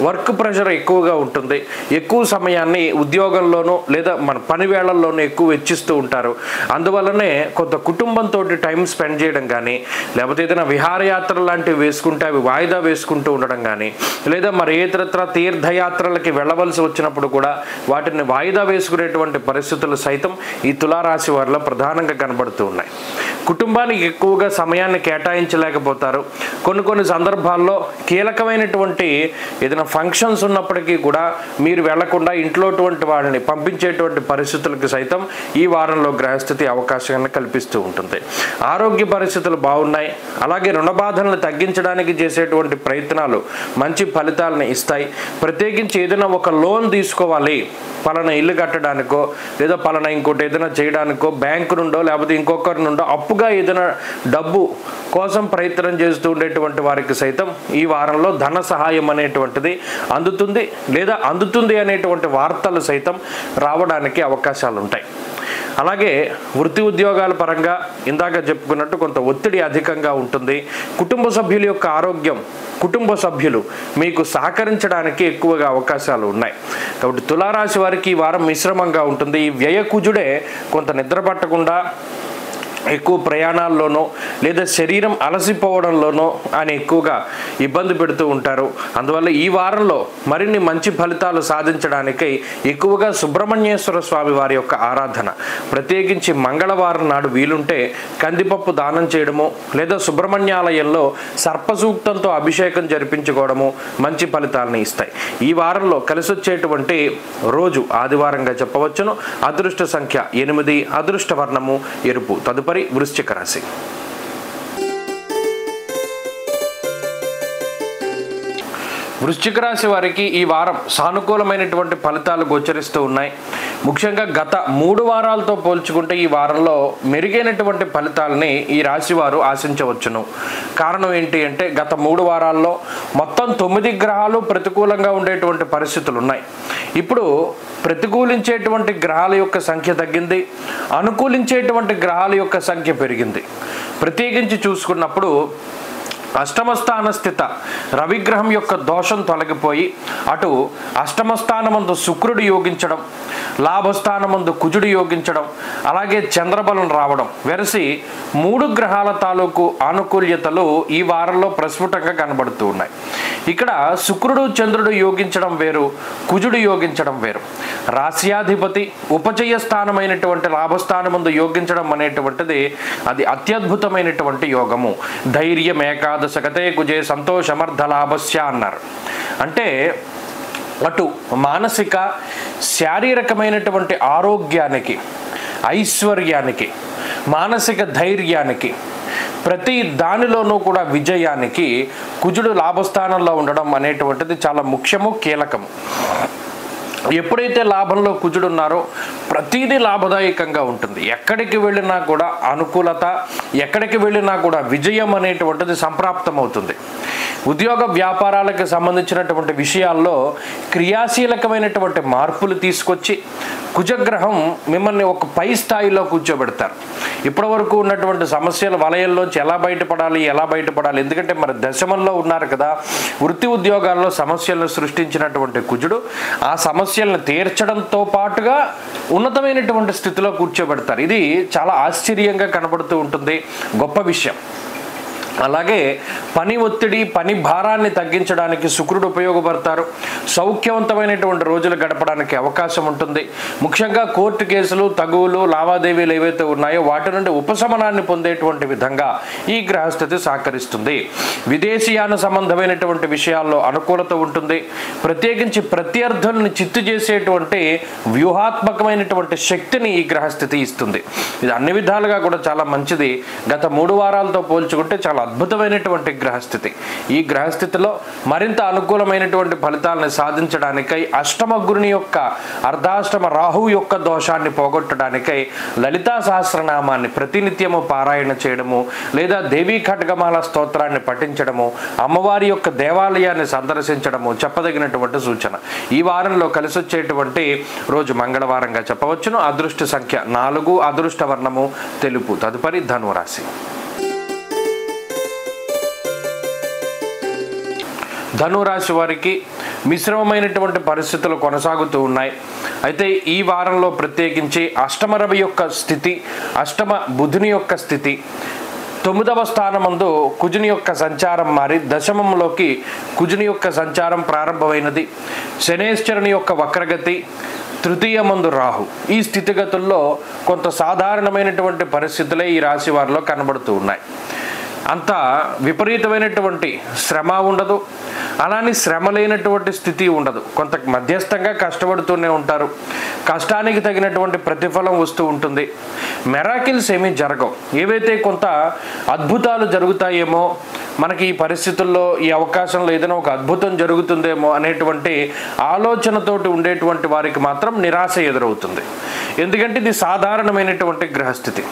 వర్క్ ప్రెషర్ ఎక్కువగా ఉంటుంది. ఎక్కువ సమయాన్ని ఉద్యోగంలోనూ లేదా మన పని వేళల్లోనూ ఎక్కువ వెచ్చిస్తూ ఉంటారు. అందువల్లనే కొంత కుటుంబంతో టైం స్పెండ్ చేయడం కానీ, లేకపోతే ఏదైనా విహారయాత్ర లాంటివి వేసుకుంటే అవి వాయిదా వేసుకుంటూ ఉండడం కానీ, లేదా మరి ఇతరత్ర తీర్థయాత్రలకి వెళ్ళవలసి వచ్చినప్పుడు కూడా వాటిని వాయిదా వేసుకునేటువంటి పరిస్థితులు సైతం ఈ తులారాశి వారిలో ప్రధానంగా కనబడుతూ ఉన్నాయి. కుటుంబానికి ఎక్కువగా సమయాన్ని కేటాయించలేకపోతారు. కొన్ని సందర్భాల్లో కీలకమైనటువంటి ఏదైనా ఫంక్షన్స్ ఉన్నప్పటికీ కూడా మీరు వెళ్లకుండా ఇంట్లోటువంటి వాళ్ళని పంపించేటువంటి పరిస్థితులకు సైతం ఈ వారంలో గ్రహస్థితి అవకాశాన్ని కల్పిస్తూ ఉంటుంది. ఆరోగ్య పరిస్థితులు బాగున్నాయి. అలాగే రుణ బాధలను తగ్గించడానికి చేసేటువంటి ప్రయత్నాలు మంచి ఫలితాలను ఇస్తాయి. ప్రత్యేకించి ఏదైనా ఒక లోన్ తీసుకోవాలి, పలానా ఇల్లు కట్టడానికో లేదా పలానా ఇంకోటి ఏదైనా చేయడానికో బ్యాంకు నుండో లేకపోతే ఇంకొకరి నుండో అప్పుగా ఏదైనా డబ్బు కోసం ప్రయత్నం చేస్తూ ఉండేటువంటి వారికి సైతం ఈ వారంలో ధన సహాయం అనేటువంటిది అందుతుంది అనేటువంటి వార్తలు సైతం రావడానికి అవకాశాలు ఉంటాయి. అలాగే వృత్తి ఉద్యోగాల పరంగా ఇందాక చెప్పుకున్నట్టు కొంత ఒత్తిడి అధికంగా ఉంటుంది. కుటుంబ సభ్యుల యొక్క ఆరోగ్యం, కుటుంబ సభ్యులు మీకు సహకరించడానికి ఎక్కువగా అవకాశాలు ఉన్నాయి. కాబట్టి తులారాశి వారికి ఈ వారం మిశ్రమంగా ఉంటుంది. ఈ వ్యయకుజుడే కొంత నిద్ర పట్టకుండా ఎక్కువ ప్రయాణాల్లోనో లేదా శరీరం అలసిపోవడంలోనో ఆయన ఎక్కువగా ఇబ్బంది పెడుతూ ఉంటారు. అందువల్ల ఈ వారంలో మరిన్ని మంచి ఫలితాలు సాధించడానికై ఎక్కువగా సుబ్రహ్మణ్యేశ్వర స్వామి వారి యొక్క ఆరాధన, ప్రత్యేకించి మంగళవారం నాడు వీలుంటే కందిపప్పు దానం చేయడము లేదా సుబ్రహ్మణ్యాలయంలో సర్పసూక్తంతో అభిషేకం జరిపించుకోవడము మంచి ఫలితాలను ఇస్తాయి. ఈ వారంలో కలిసొచ్చేటువంటి రోజు ఆదివారంగా చెప్పవచ్చును. అదృష్ట సంఖ్య 8, అదృష్ట వర్ణము ఎరుపు. తదుపరి వృశ్చిక రాశి. వృశ్చిక రాశి వారికి ఈ వారం సానుకూలమైనటువంటి ఫలితాలు గోచరిస్తూ ఉన్నాయి. ముఖ్యంగా గత 3 వారాలతో పోల్చుకుంటే ఈ వారంలో మెరుగైనటువంటి ఫలితాలని ఈ రాశి వారు ఆశించవచ్చును. కారణం ఏంటి అంటే గత 3 వారాల్లో మొత్తం 9 గ్రహాలు ప్రతికూలంగా ఉండేటువంటి పరిస్థితులు ఉన్నాయి. ఇప్పుడు ప్రతికూలించేటువంటి గ్రహాల యొక్క సంఖ్య తగ్గింది, అనుకూలించేటువంటి గ్రహాల యొక్క సంఖ్య పెరిగింది. ప్రత్యేకించి చూసుకున్నప్పుడు అష్టమ స్థాన స్థిత రవిగ్రహం యొక్క దోషం తొలగిపోయి అటు అష్టమ స్థానమందు శుక్రుడు యోగించడం, లాభస్థానమందు కుజుడు యోగించడం, అలాగే చంద్రబలం రావడం వెరసి 3 గ్రహాల తాలూకు ఆనుకూల్యతలు ఈ వారంలో ప్రస్ఫుటంగా కనబడుతూ ఉన్నాయి. ఇక్కడ శుక్రుడు చంద్రుడు యోగించడం వేరు, కుజుడు యోగించడం వేరు. రాశ్యాధిపతి ఉపచయ స్థానమైనటువంటి లాభస్థానమందు యోగించడం అనేటువంటిది అది అత్యద్భుతమైనటువంటి యోగము. ధైర్యం ఏకాదశగతే కుజే సంతోషమర్ధ లాభస్య అన్నారు. అంటే అటు మానసిక శారీరకమైనటువంటి ఆరోగ్యానికి, ఐశ్వర్యానికి, మానసిక ధైర్యానికి, ప్రతి దానిలోనూ కూడా విజయానికి కుజుడు లాభస్థానంలో ఉండడం అనేటువంటిది చాలా ముఖ్యము, కీలకము. ఎప్పుడైతే లాభంలో కుజుడు ఉన్నారో ప్రతిదీ లాభదాయకంగా ఉంటుంది. ఎక్కడికి వెళ్ళినా కూడా అనుకూలత, ఎక్కడికి వెళ్ళినా కూడా విజయం అనేటువంటిది సంప్రాప్తమవుతుంది. ఉద్యోగ వ్యాపారాలకు సంబంధించినటువంటి విషయాల్లో క్రియాశీలకమైనటువంటి మార్పులు తీసుకొచ్చి కుజగ్రహం మిమ్మల్ని ఒక పై స్థాయిలో కూర్చోబెడతారు. ఇప్పటివరకు ఉన్నటువంటి సమస్యల వలయంలోంచి ఎలా బయటపడాలి, ఎందుకంటే మరి దశమంలో ఉన్నారు కదా. వృత్తి ఉద్యోగాల్లో సమస్యలను సృష్టించినటువంటి కుజుడు ఆ సమస్యలను తీర్చడంతో పాటుగా ఉన్నతమైనటువంటి స్థితిలో కూర్చోబెడతారు. ఇది చాలా ఆశ్చర్యంగా కనబడుతూ ఉంటుంది, గొప్ప విషయం. అలాగే పని ఒత్తిడి, పని భారాన్ని తగ్గించడానికి శుక్రుడు ఉపయోగపడతారు. సౌఖ్యవంతమైనటువంటి రోజులు గడపడానికి అవకాశం ఉంటుంది. ముఖ్యంగా కోర్టు కేసులు, తగువులు, లావాదేవీలు ఏవైతే ఉన్నాయో వాటి నుండి ఉపశమనాన్ని పొందేటువంటి విధంగా ఈ గ్రహస్థితి సహకరిస్తుంది. విదేశీయాన సంబంధమైనటువంటి విషయాల్లో అనుకూలత ఉంటుంది. ప్రత్యేకించి ప్రత్యర్థుల్ని చిత్తు చేసేటువంటి వ్యూహాత్మకమైనటువంటి శక్తిని ఈ గ్రహస్థితి ఇస్తుంది. ఇది అన్ని విధాలుగా కూడా చాలా మంచిది. గత 3 వారాలతో పోల్చుకుంటే చాలా అద్భుతమైనటువంటి గ్రహస్థితి. ఈ గ్రహస్థితిలో మరింత అనుకూలమైనటువంటి ఫలితాలను సాధించడానికై అష్టమ గురుని యొక్క అర్ధాష్టమ రాహు యొక్క దోషాన్ని పోగొట్టడానికై లలితా సహస్రనామాన్ని ప్రతినిత్యము పారాయణ చేయడము, లేదా దేవీ ఖడ్గమాల స్తోత్రాన్ని పఠించడము, అమ్మవారి యొక్క దేవాలయాన్ని సందర్శించడము చెప్పదగినటువంటి సూచన. ఈ వారంలో కలిసి వచ్చేటువంటి రోజు మంగళవారంగా చెప్పవచ్చును. అదృష్ట సంఖ్య 4, అదృష్ట వర్ణము తెలుపు. తదుపరి ధనురాశి. ధనురాశి వారికి మిశ్రమమైనటువంటి పరిస్థితులు కొనసాగుతూ ఉన్నాయి. అయితే ఈ వారంలో ప్రత్యేకించి అష్టమ రవి యొక్క స్థితి, అష్టమ బుధుని యొక్క స్థితి, 9వ స్థానమందు కుజుని యొక్క సంచారం మారి దశమంలోకి కుజుని యొక్క సంచారం ప్రారంభమైనది. శనేశ్వరుని యొక్క వక్రగతి, తృతీయమందు రాహు. ఈ స్థితిగతుల్లో కొంత సాధారణమైనటువంటి పరిస్థితులే ఈ రాశి వారిలో కనబడుతూ ఉన్నాయి. అంత విపరీతమైనటువంటి శ్రమ ఉండదు, అలానే శ్రమ లేనటువంటి స్థితి ఉండదు. కొంత మధ్యస్థంగా కష్టపడుతూనే ఉంటారు. కష్టానికి తగినటువంటి ప్రతిఫలం వస్తూ ఉంటుంది. మెరాకిల్స్ ఏమీ జరగవు. ఏవైతే కొంత అద్భుతాలు జరుగుతాయేమో, మనకి ఈ పరిస్థితుల్లో ఈ అవకాశంలో ఏదైనా ఒక అద్భుతం జరుగుతుందేమో అనేటువంటి ఆలోచనతోటి ఉండేటువంటి వారికి మాత్రం నిరాశ ఎదురవుతుంది. ఎందుకంటే ఇది సాధారణమైనటువంటి గ్రహస్థితి.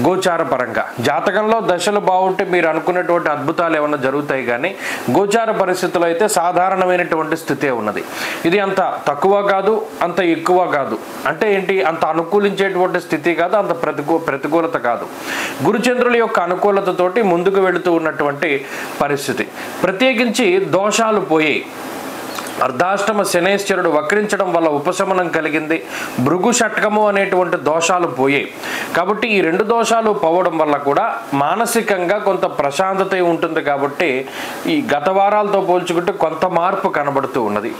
గోచార పరంగా జాతకంలో దశలు బాగుంటే మీరు అనుకున్నటువంటి అద్భుతాలు ఏమన్నా జరుగుతాయి, కానీ గోచార పరిస్థితుల్లో అయితే సాధారణమైనటువంటి స్థితే ఉన్నది. ఇది అంత తక్కువ కాదు, అంత ఎక్కువ కాదు. అంటే ఏంటి, అంత అనుకూలించేటువంటి స్థితి కాదు, అంత ప్రతికూలత కాదు. గురుచంద్రుల యొక్క అనుకూలతతోటి ముందుకు వెళుతూ ఉన్నటువంటి పరిస్థితి. ప్రత్యేకించి దోషాలు పోయాయి. అర్ధాష్టమ శనేశ్వరుడు వక్రించడం వల్ల ఉపశమనం కలిగింది. భృగు షట్కము అనేటువంటి దోషాలు పోయాయి. కాబట్టి ఈ 2 దోషాలు పోవడం వల్ల కూడా మానసికంగా కొంత ప్రశాంతత ఉంటుంది. కాబట్టి ఈ గత వారాలతో పోల్చుకుంటే కొంత మార్పు కనబడుతూ ఉన్నది.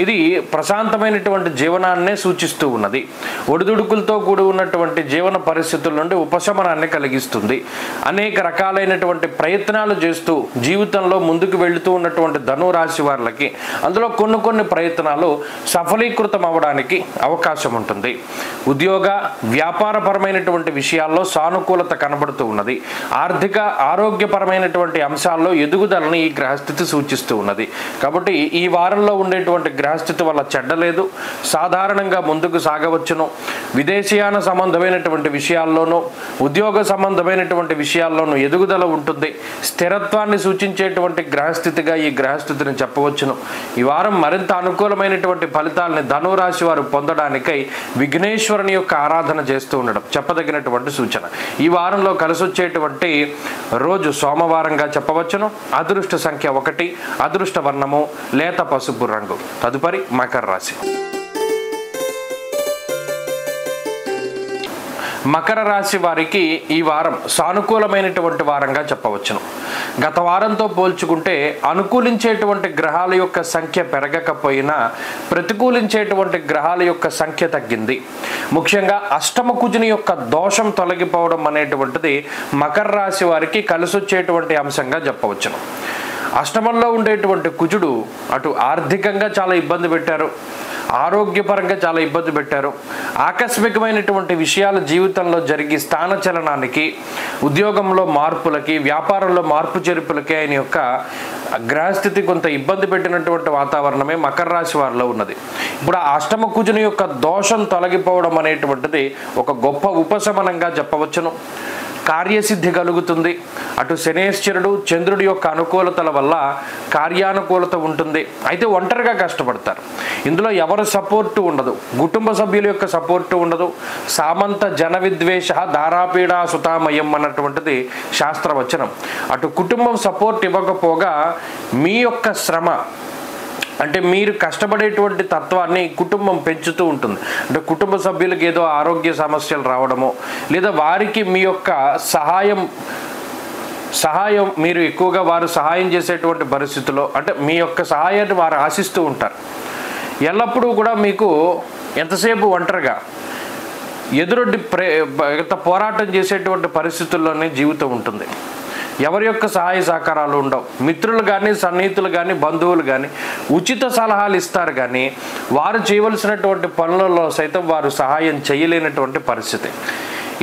ఇది ప్రశాంతమైనటువంటి జీవనాన్నే సూచిస్తూ ఉన్నది. ఒడిదుడుకులతో కూడి ఉన్నటువంటి జీవన పరిస్థితుల నుండి ఉపశమనాన్ని కలిగిస్తుంది. అనేక రకాలైనటువంటి ప్రయత్నాలు చేస్తూ జీవితంలో ముందుకు వెళుతూ ఉన్నటువంటి ధనురాశి వారికి అందులో కొన్ని ప్రయత్నాలు సఫలీకృతం అవ్వడానికి అవకాశం ఉంటుంది. ఉద్యోగ వ్యాపారపరమైనటువంటి విషయాల్లో సానుకూలత కనబడుతూ ఉన్నది. ఆర్థిక ఆరోగ్యపరమైనటువంటి అంశాల్లో ఎదుగుదలని ఈ గ్రహస్థితి సూచిస్తూ ఉన్నది. కాబట్టి ఈ వారంలో ఉండేటువంటి గ్రహస్థితి వల్ల చెడ్డలేదు, సాధారణంగా ముందుకు సాగవచ్చును. విదేశీయాన సంబంధమైనటువంటి విషయాల్లోనూ, ఉద్యోగ సంబంధమైనటువంటి విషయాల్లోనూ ఎదుగుదల ఉంటుంది. స్థిరత్వాన్ని సూచించేటువంటి గ్రహస్థితిగా ఈ గ్రహస్థితిని చెప్పవచ్చును. ఈ వారం మరింత అనుకూలమైనటువంటి ఫలితాలని ధనురాశి వారు పొందడానికై విఘ్నేశ్వరుని యొక్క ఆరాధన చేస్తూ ఉండడం చెప్పదగినటువంటి సూచన. ఈ వారంలో కలిసి వచ్చేటువంటి రోజు సోమవారంగా చెప్పవచ్చును. అదృష్ట సంఖ్య 1, అదృష్ట వర్ణము లేత పసుపు రంగు. తదుపరి మకర రాశి. మకర రాశి వారికి ఈ వారం సానుకూలమైనటువంటి వారంగా చెప్పవచ్చును. గత వారంతో పోల్చుకుంటే అనుకూలించేటువంటి గ్రహాల యొక్క సంఖ్య పెరగకపోయినా ప్రతికూలించేటువంటి గ్రహాల యొక్క సంఖ్య తగ్గింది. ముఖ్యంగా అష్టమ కుజుని యొక్క దోషం తొలగిపోవడం అనేటువంటిది మకర రాశి వారికి కలిసొచ్చేటువంటి అంశంగా చెప్పవచ్చును. అష్టమంలో ఉండేటువంటి కుజుడు అటు ఆర్థికంగా చాలా ఇబ్బంది పెట్టారు, ఆరోగ్యపరంగా చాలా ఇబ్బంది పెట్టారు. ఆకస్మికమైనటువంటి విషయాల జీవితంలో జరిగి స్థానచలనానికి, ఉద్యోగంలో మార్పులకి, వ్యాపారంలో మార్పు చేర్పులకి ఆయన యొక్క గ్రహస్థితి కొంత ఇబ్బంది పెట్టినటువంటి వాతావరణమే మకర రాశి వారిలో ఉన్నది. ఇప్పుడు ఆ అష్టమ కుజుని యొక్క దోషం తొలగిపోవడం అనేటువంటిది ఒక గొప్ప ఉపశమనంగా చెప్పవచ్చును. కార్యసిద్ధి కలుగుతుంది. అటు శనేశ్వరుడు చంద్రుడి యొక్క అనుకూలతల వల్ల కార్యానుకూలత ఉంటుంది. అయితే ఒంటరిగా కష్టపడతారు. ఇందులో ఎవరి సపోర్టు ఉండదు, కుటుంబ సభ్యుల యొక్క సపోర్టు ఉండదు. సామంత జన విద్వేష దారాపీడా సుతామయం అన్నటువంటిది శాస్త్రవచనం. అటు కుటుంబం సపోర్ట్ ఇవ్వకపోగా మీ యొక్క శ్రమ అంటే మీరు కష్టపడేటువంటి తత్వాన్ని కుటుంబం పెంచుతూ ఉంటుంది. అంటే కుటుంబ సభ్యులకు ఏదో ఆరోగ్య సమస్యలు రావడమో, లేదా వారికి మీ యొక్క సహాయం మీరు ఎక్కువగా వారు సహాయం చేసేటువంటి పరిస్థితుల్లో అంటే మీ యొక్క సహాయాన్ని వారు ఆశిస్తూ ఉంటారు. ఎల్లప్పుడూ కూడా మీకు ఎంతసేపు ఒంటరిగా ఎదురొడ్డి పోరాటం చేసేటువంటి పరిస్థితుల్లోనే జీవితం ఉంటుంది. ఎవరి యొక్క సహాయ సహకారాలు ఉండవు. మిత్రులు కానీ సన్నిహితులు కానీ బంధువులు కానీ ఉచిత సలహాలు ఇస్తారు, కానీ వారు చేయవలసినటువంటి పనులలో సైతం వారు సహాయం చేయలేనటువంటి పరిస్థితి.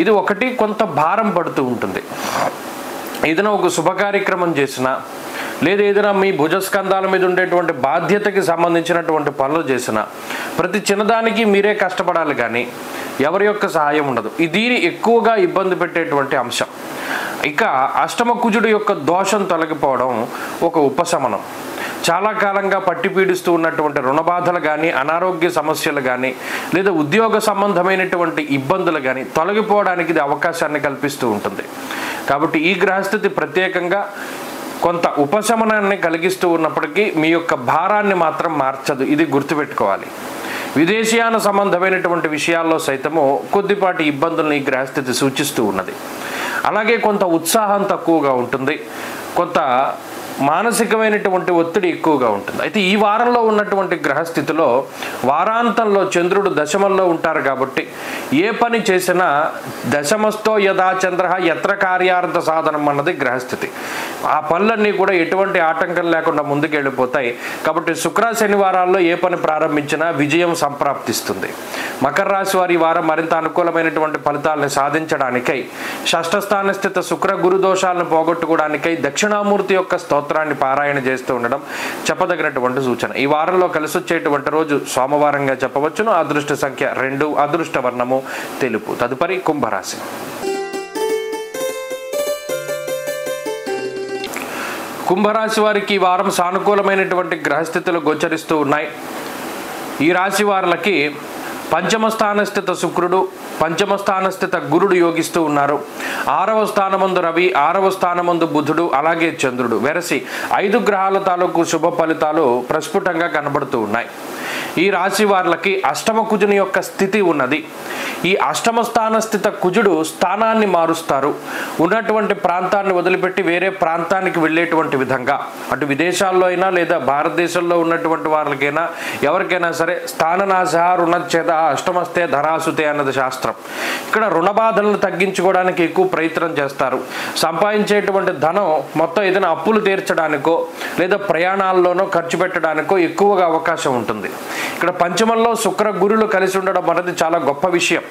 ఇది ఒకటి, కొంత భారం పడుతూ ఉంటుంది. ఏదైనా ఒక శుభ కార్యక్రమం చేసినా, లేదా ఏదైనా మీ భుజస్కంధాల మీద ఉండేటువంటి బాధ్యతకి సంబంధించినటువంటి పనులు చేసినా ప్రతి చిన్నదానికి మీరే కష్టపడాలి, కానీ ఎవరి యొక్క సహాయం ఉండదు. ఇది ఎక్కువగా ఇబ్బంది పెట్టేటువంటి అంశం. ఇక అష్టమ కుజుడు యొక్క దోషం తొలగిపోవడం ఒక ఉపశమనం. చాలా కాలంగా పట్టి పీడిస్తూ ఉన్నటువంటి రుణబాధలు కానీ, అనారోగ్య సమస్యలు కానీ, లేదా ఉద్యోగ సంబంధమైనటువంటి ఇబ్బందులు కానీ తొలగిపోవడానికి ఇది అవకాశాన్ని కల్పిస్తూ ఉంటుంది. కాబట్టి ఈ గ్రహస్థితి ప్రత్యేకంగా కొంత ఉపశమనాన్ని కలిగిస్తూ ఉన్నప్పటికీ మీ యొక్క భారాన్ని మాత్రం మార్చదు. ఇది గుర్తుపెట్టుకోవాలి. విదేశీయాన సంబంధమైనటువంటి విషయాల్లో సైతము కొద్దిపాటి ఇబ్బందులను ఈ గ్రహస్థితి సూచిస్తూ ఉన్నది. అలాగే కొంత ఉత్సాహం తక్కువగా ఉంటుంది, కొంత మానసికమైనటువంటి ఒత్తిడి ఎక్కువగా ఉంటుంది. అయితే ఈ వారంలో ఉన్నటువంటి గ్రహస్థితిలో వారాంతంలో చంద్రుడు దశమంలో ఉంటారు కాబట్టి ఏ పని చేసినా దశమస్థో యథా చంద్ర యత్ర కార్యార్థ సాధనం అన్నది గ్రహస్థితి. ఆ పనులన్నీ కూడా ఎటువంటి ఆటంకం లేకుండా ముందుకెళ్ళిపోతాయి. కాబట్టి శుక్ర శనివారాల్లో ఏ పని ప్రారంభించినా విజయం సంప్రాప్తిస్తుంది. మకర రాశి వారి వారం మరింత అనుకూలమైనటువంటి ఫలితాలను సాధించడానికై, షష్ఠ స్థాన స్థిత శుక్ర గురు దోషాలను పోగొట్టుకోవడానికై దక్షిణామూర్తి యొక్క స్తోత్రాన్ని పారాయణ చేస్తూ ఉండడం చెప్పదగినటువంటి సూచన. ఈ వారంలో కలిసి వచ్చేటువంటి రోజు సోమవారంగా చెప్పవచ్చును. అదృష్ట సంఖ్య 2, అదృష్ట వర్ణము తెలుపు. తదుపరి కుంభరాశి. కుంభరాశి వారికి ఈ వారం సానుకూలమైనటువంటి గ్రహస్థితులు గోచరిస్తూ ఉన్నాయి. ఈ రాశి వారులకి పంచమ స్థానస్థిత శుక్రుడు, పంచమ స్థానస్థిత గురుడు యోగిస్తూ ఉన్నారు. 6వ స్థానమందు రవి, 6వ స్థానమందు బుధుడు, అలాగే చంద్రుడు వెరసి 5 గ్రహాల తాలూకు శుభ ఫలితాలు ప్రస్ఫుటంగా కనబడుతూ ఉన్నాయి. ఈ రాశి వారులకి అష్టమ కుజుని యొక్క స్థితి ఉన్నది. ఈ అష్టమ స్థాన స్థిత కుజుడు స్థానాన్ని మారుస్తారు. ఉన్నటువంటి ప్రాంతాన్ని వదిలిపెట్టి వేరే ప్రాంతానికి వెళ్ళేటువంటి విధంగా, అటు విదేశాల్లో అయినా లేదా భారతదేశంలో ఉన్నటువంటి వాళ్ళకైనా ఎవరికైనా సరే స్థాననాశ రుణచ్ఛేద అష్టమస్తే ధరాసుతే అన్నది శాస్త్రం. ఇక్కడ రుణబాధలను తగ్గించుకోవడానికి ఎక్కువ ప్రయత్నం చేస్తారు. సంపాదించేటువంటి ధనం మొత్తం ఏదైనా అప్పులు తీర్చడానికో లేదా ప్రయాణాల్లోనో ఖర్చు పెట్టడానికో ఎక్కువగా అవకాశం ఉంటుంది. ఇక్కడ పంచమంలో శుక్ర గురులు కలిసి ఉండడం అనేది చాలా గొప్ప విషయం.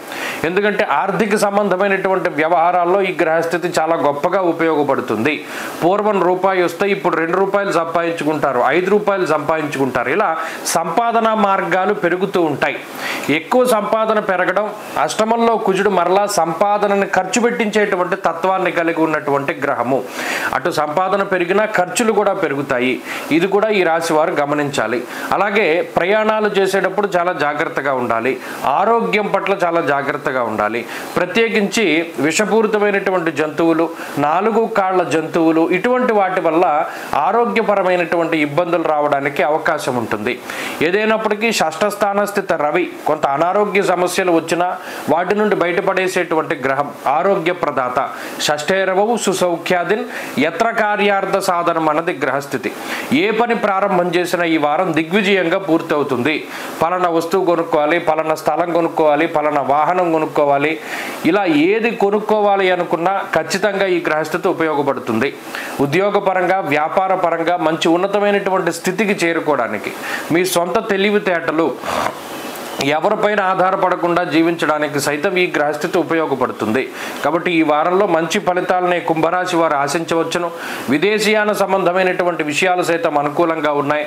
ఎందుకంటే ఆర్థిక సంబంధమైనటువంటి వ్యవహారాల్లో ఈ గ్రహస్థితి చాలా గొప్పగా ఉపయోగపడుతుంది. పూర్వం రూపాయి వస్తే ఇప్పుడు 2 రూపాయలు సంపాదించుకుంటారు, 5 రూపాయలు సంపాదించుకుంటారు. ఇలా సంపాదన మార్గాలు పెరుగుతూ ఉంటాయి. ఎక్కువ సంపాదన పెరగడం, అష్టమంలో కుజుడు మరలా సంపాదనని ఖర్చు పెట్టించేటువంటి తత్వాన్ని కలిగి ఉన్నటువంటి గ్రహము. అటు సంపాదన పెరిగినా ఖర్చులు కూడా పెరుగుతాయి. ఇది కూడా ఈ రాశి వారు గమనించాలి. అలాగే ప్రయాణాలు చేసేటప్పుడు చాలా జాగ్రత్తగా ఉండాలి. ఆరోగ్యం పట్ల చాలా జాగ్రత్తగా ఉండాలి. ప్రత్యేకించి విషపూరితమైనటువంటి జంతువులు, 4 కాళ్ల జంతువులు, ఇటువంటి వాటి వల్ల ఆరోగ్యపరమైనటువంటి ఇబ్బందులు రావడానికి అవకాశం ఉంటుంది. ఏదైనప్పటికీ షష్ఠ స్థాన స్థిత రవి కొంత అనారోగ్య సమస్యలు వచ్చినా వాటి నుండి బయటపడేసేటువంటి గ్రహం, ఆరోగ్య ప్రదాత. షష్ఠేరవవు సుసౌఖ్యాదిన్ యత్ర కార్యార్థ సాధనం అన్నది గ్రహస్థితి. ఏ పని ప్రారంభం చేసినా ఈ వారం దిగ్విజయంగా పూర్తవుతుంది. పలానా వస్తువు కొనుక్కోవాలి, పలానా స్థలం కొనుక్కోవాలి, పలానా వాహనం కొనుక్కోవాలి, ఇలా ఏది కొనుక్కోవాలి అనుకున్నా ఖచ్చితంగా ఈ గ్రహస్థితి ఉపయోగపడుతుంది. ఉద్యోగపరంగా, వ్యాపార పరంగా మంచి ఉన్నతమైనటువంటి స్థితికి చేరుకోవడానికి మీ సొంత తెలివితేటలు ఎవరిపైన ఆధారపడకుండా జీవించడానికి సైతం ఈ గ్రహస్థితి ఉపయోగపడుతుంది. కాబట్టి ఈ వారంలో మంచి ఫలితాలని కుంభరాశి వారు ఆశించవచ్చును. విదేశీయాన సంబంధమైనటువంటి విషయాలు సైతం అనుకూలంగా ఉన్నాయి.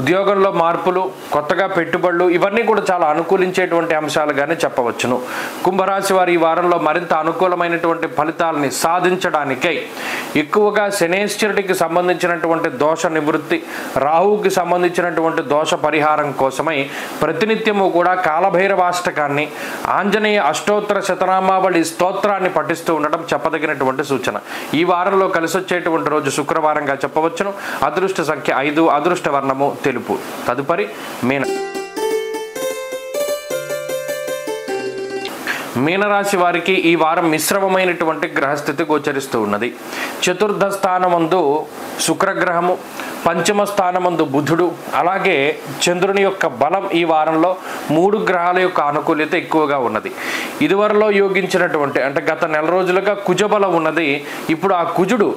ఉద్యోగంలో మార్పులు, కొత్తగా పెట్టుబడులు ఇవన్నీ కూడా చాలా అనుకూలించేటువంటి అంశాలుగానే చెప్పవచ్చును. కుంభరాశి వారు ఈ వారంలో మరింత అనుకూలమైనటువంటి ఫలితాలని సాధించడానికై ఎక్కువగా శనేశ్వరుడికి సంబంధించినటువంటి దోష నివృత్తి, రాహువుకి సంబంధించినటువంటి దోష పరిహారం కోసమై ప్రతినిత్యము కూడా కాలభైరవాష్టకాన్ని, ఆంజనేయ అష్టోత్తర శతనామావళి స్తోత్రాన్ని పఠిస్తూ ఉండడం చెప్పదగినటువంటి సూచన. ఈ వారంలో కలిసి వచ్చేటువంటి రోజు శుక్రవారంగా చెప్పవచ్చును. అదృష్ట సంఖ్య 5, అదృష్ట వర్ణము తెలుపు. తదుపరి మీనరాశి వారికి ఈ వారం మిశ్రమమైనటువంటి గ్రహస్థితి గోచరిస్తూ ఉన్నది. చతుర్థ స్థానమందు శుక్రగ్రహము, పంచమ స్థానమందు బుధుడు, అలాగే చంద్రుని యొక్క బలం ఈ వారంలో 3 గ్రహాల యొక్క అనుకూల్యత ఎక్కువగా ఉన్నది. ఇదివరలో యోగించినటువంటి అంటే గత నెల రోజులుగా కుజబలం ఉన్నది. ఇప్పుడు ఆ కుజుడు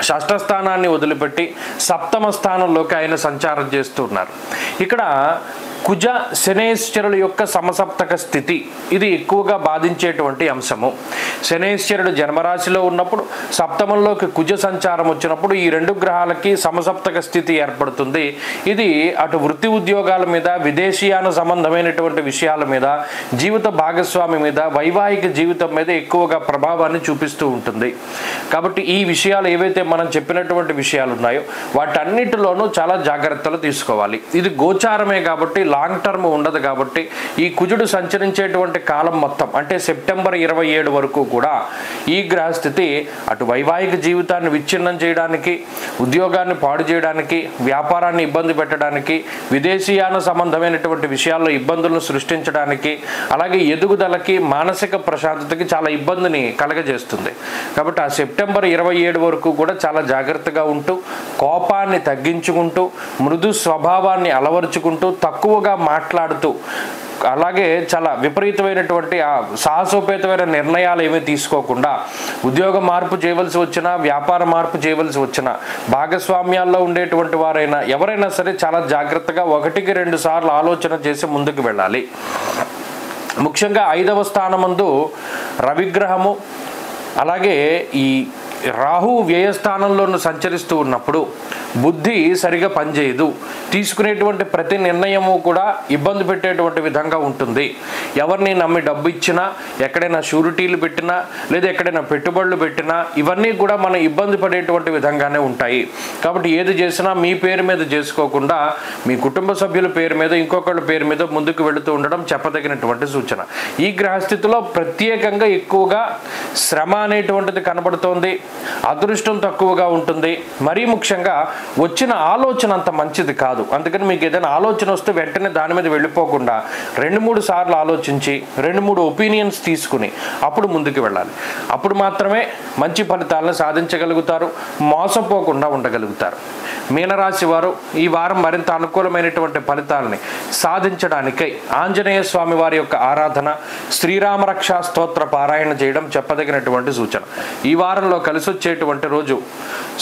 షష్ఠ స్థానాన్ని వదిలిపెట్టి సప్తమ స్థానంలోకి ఆయన సంచారం చేస్తూ ఉన్నారు. ఇక్కడ కుజ శనేశ్వరుల యొక్క సమసప్తక స్థితి ఇది ఎక్కువగా బాధించేటువంటి అంశము. శనేశ్వరుడు జన్మరాశిలో ఉన్నప్పుడు సప్తమంలోకి కుజ సంచారం వచ్చినప్పుడు ఈ 2 గ్రహాలకి సమసప్తక స్థితి ఏర్పడుతుంది. ఇది అటు వృత్తి ఉద్యోగాల మీద, విదేశీయాన సంబంధమైనటువంటి విషయాల మీద, జీవిత భాగస్వామి మీద, వైవాహిక జీవితం మీద ఎక్కువగా ప్రభావాన్ని చూపిస్తూ ఉంటుంది. కాబట్టి ఈ విషయాలు ఏవైతే మనం చెప్పినటువంటి విషయాలు ఉన్నాయో వాటన్నిటిలోనూ చాలా జాగ్రత్తలు తీసుకోవాలి. ఇది గోచారమే కాబట్టి లాంగ్ టర్మ్ ఉండదు. కాబట్టి ఈ కుజుడు సంచరించేటువంటి కాలం మొత్తం అంటే సెప్టెంబర్ 27 వరకు కూడా ఈ గ్రహస్థితి అటు వైవాహిక జీవితాన్ని విచ్ఛిన్నం చేయడానికి, ఉద్యోగాన్ని పాడు చేయడానికి, వ్యాపారాన్ని ఇబ్బంది పెట్టడానికి, విదేశీయాన సంబంధమైనటువంటి విషయాల్లో ఇబ్బందులను సృష్టించడానికి, అలాగే ఎదుగుదలకి, మానసిక ప్రశాంతతకి చాలా ఇబ్బందిని కలగజేస్తుంది. కాబట్టి ఆ సెప్టెంబర్ 27 వరకు కూడా చాలా జాగ్రత్తగా ఉంటూ, కోపాన్ని తగ్గించుకుంటూ, మృదు స్వభావాన్ని అలవరుచుకుంటూ, తక్కువగా మాట్లాడుతూ, అలాగే చాలా విపరీతమైనటువంటి సాహసోపేతమైన నిర్ణయాలు ఏమీ తీసుకోకుండా, ఉద్యోగ మార్పు చేయవలసి వచ్చినా, వ్యాపార మార్పు చేయవలసి వచ్చినా, భాగస్వామ్యాల్లో ఉండేటువంటి వారైనా ఎవరైనా సరే చాలా జాగ్రత్తగా 1కి 2 సార్లు ఆలోచన చేసి ముందుకు వెళ్ళాలి. ముఖ్యంగా 5వ స్థానమందు రవిగ్రహము, అలాగే ఈ రాహు వ్యయస్థానంలోనూ సంచరిస్తూ ఉన్నప్పుడు బుద్ధి సరిగా పనిచేయదు. తీసుకునేటువంటి ప్రతి నిర్ణయము కూడా ఇబ్బంది పెట్టేటువంటి విధంగా ఉంటుంది. ఎవరిని నమ్మి డబ్బు ఇచ్చినా, ఎక్కడైనా షూరిటీలు పెట్టినా, లేదా ఎక్కడైనా పెట్టుబడులు పెట్టినా ఇవన్నీ కూడా మనం ఇబ్బంది పడేటువంటి విధంగానే ఉంటాయి. కాబట్టి ఏది చేసినా మీ పేరు మీద చేసుకోకుండా మీ కుటుంబ సభ్యుల పేరు మీద, ఇంకొకళ్ళ పేరు మీద ముందుకు వెళుతూ ఉండడం చెప్పదగినటువంటి సూచన. ఈ గ్రహస్థితిలో ప్రత్యేకంగా ఎక్కువగా శ్రమ అనేటువంటిది కనబడుతోంది. అదృష్టం తక్కువగా ఉంటుంది. మరీ ముఖ్యంగా వచ్చిన ఆలోచన అంత మంచిది కాదు. అందుకని మీకు ఏదైనా ఆలోచన వస్తే వెంటనే దాని మీద వెళ్ళిపోకుండా 2-3 సార్లు ఆలోచించి 2-3 ఒపీనియన్స్ తీసుకుని అప్పుడు ముందుకు వెళ్ళాలి. అప్పుడు మాత్రమే మంచి ఫలితాలను సాధించగలుగుతారు, మోసపోకుండా ఉండగలుగుతారు. మీనరాశి వారు ఈ వారం మరింత అనుకూలమైనటువంటి ఫలితాలని సాధించడానికై ఆంజనేయ స్వామి వారి యొక్క ఆరాధన, శ్రీరామ రక్షా స్తోత్ర పారాయణ చేయడం చెప్పదగినటువంటి సూచన. ఈ వారంలో కలిసి వచ్చేటువంటి రోజు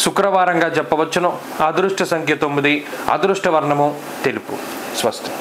శుక్రవారంగా చెప్పవచ్చును. అదృష్ట సంఖ్య 9, అదృష్ట వర్ణము తెలుపు. స్వస్తి.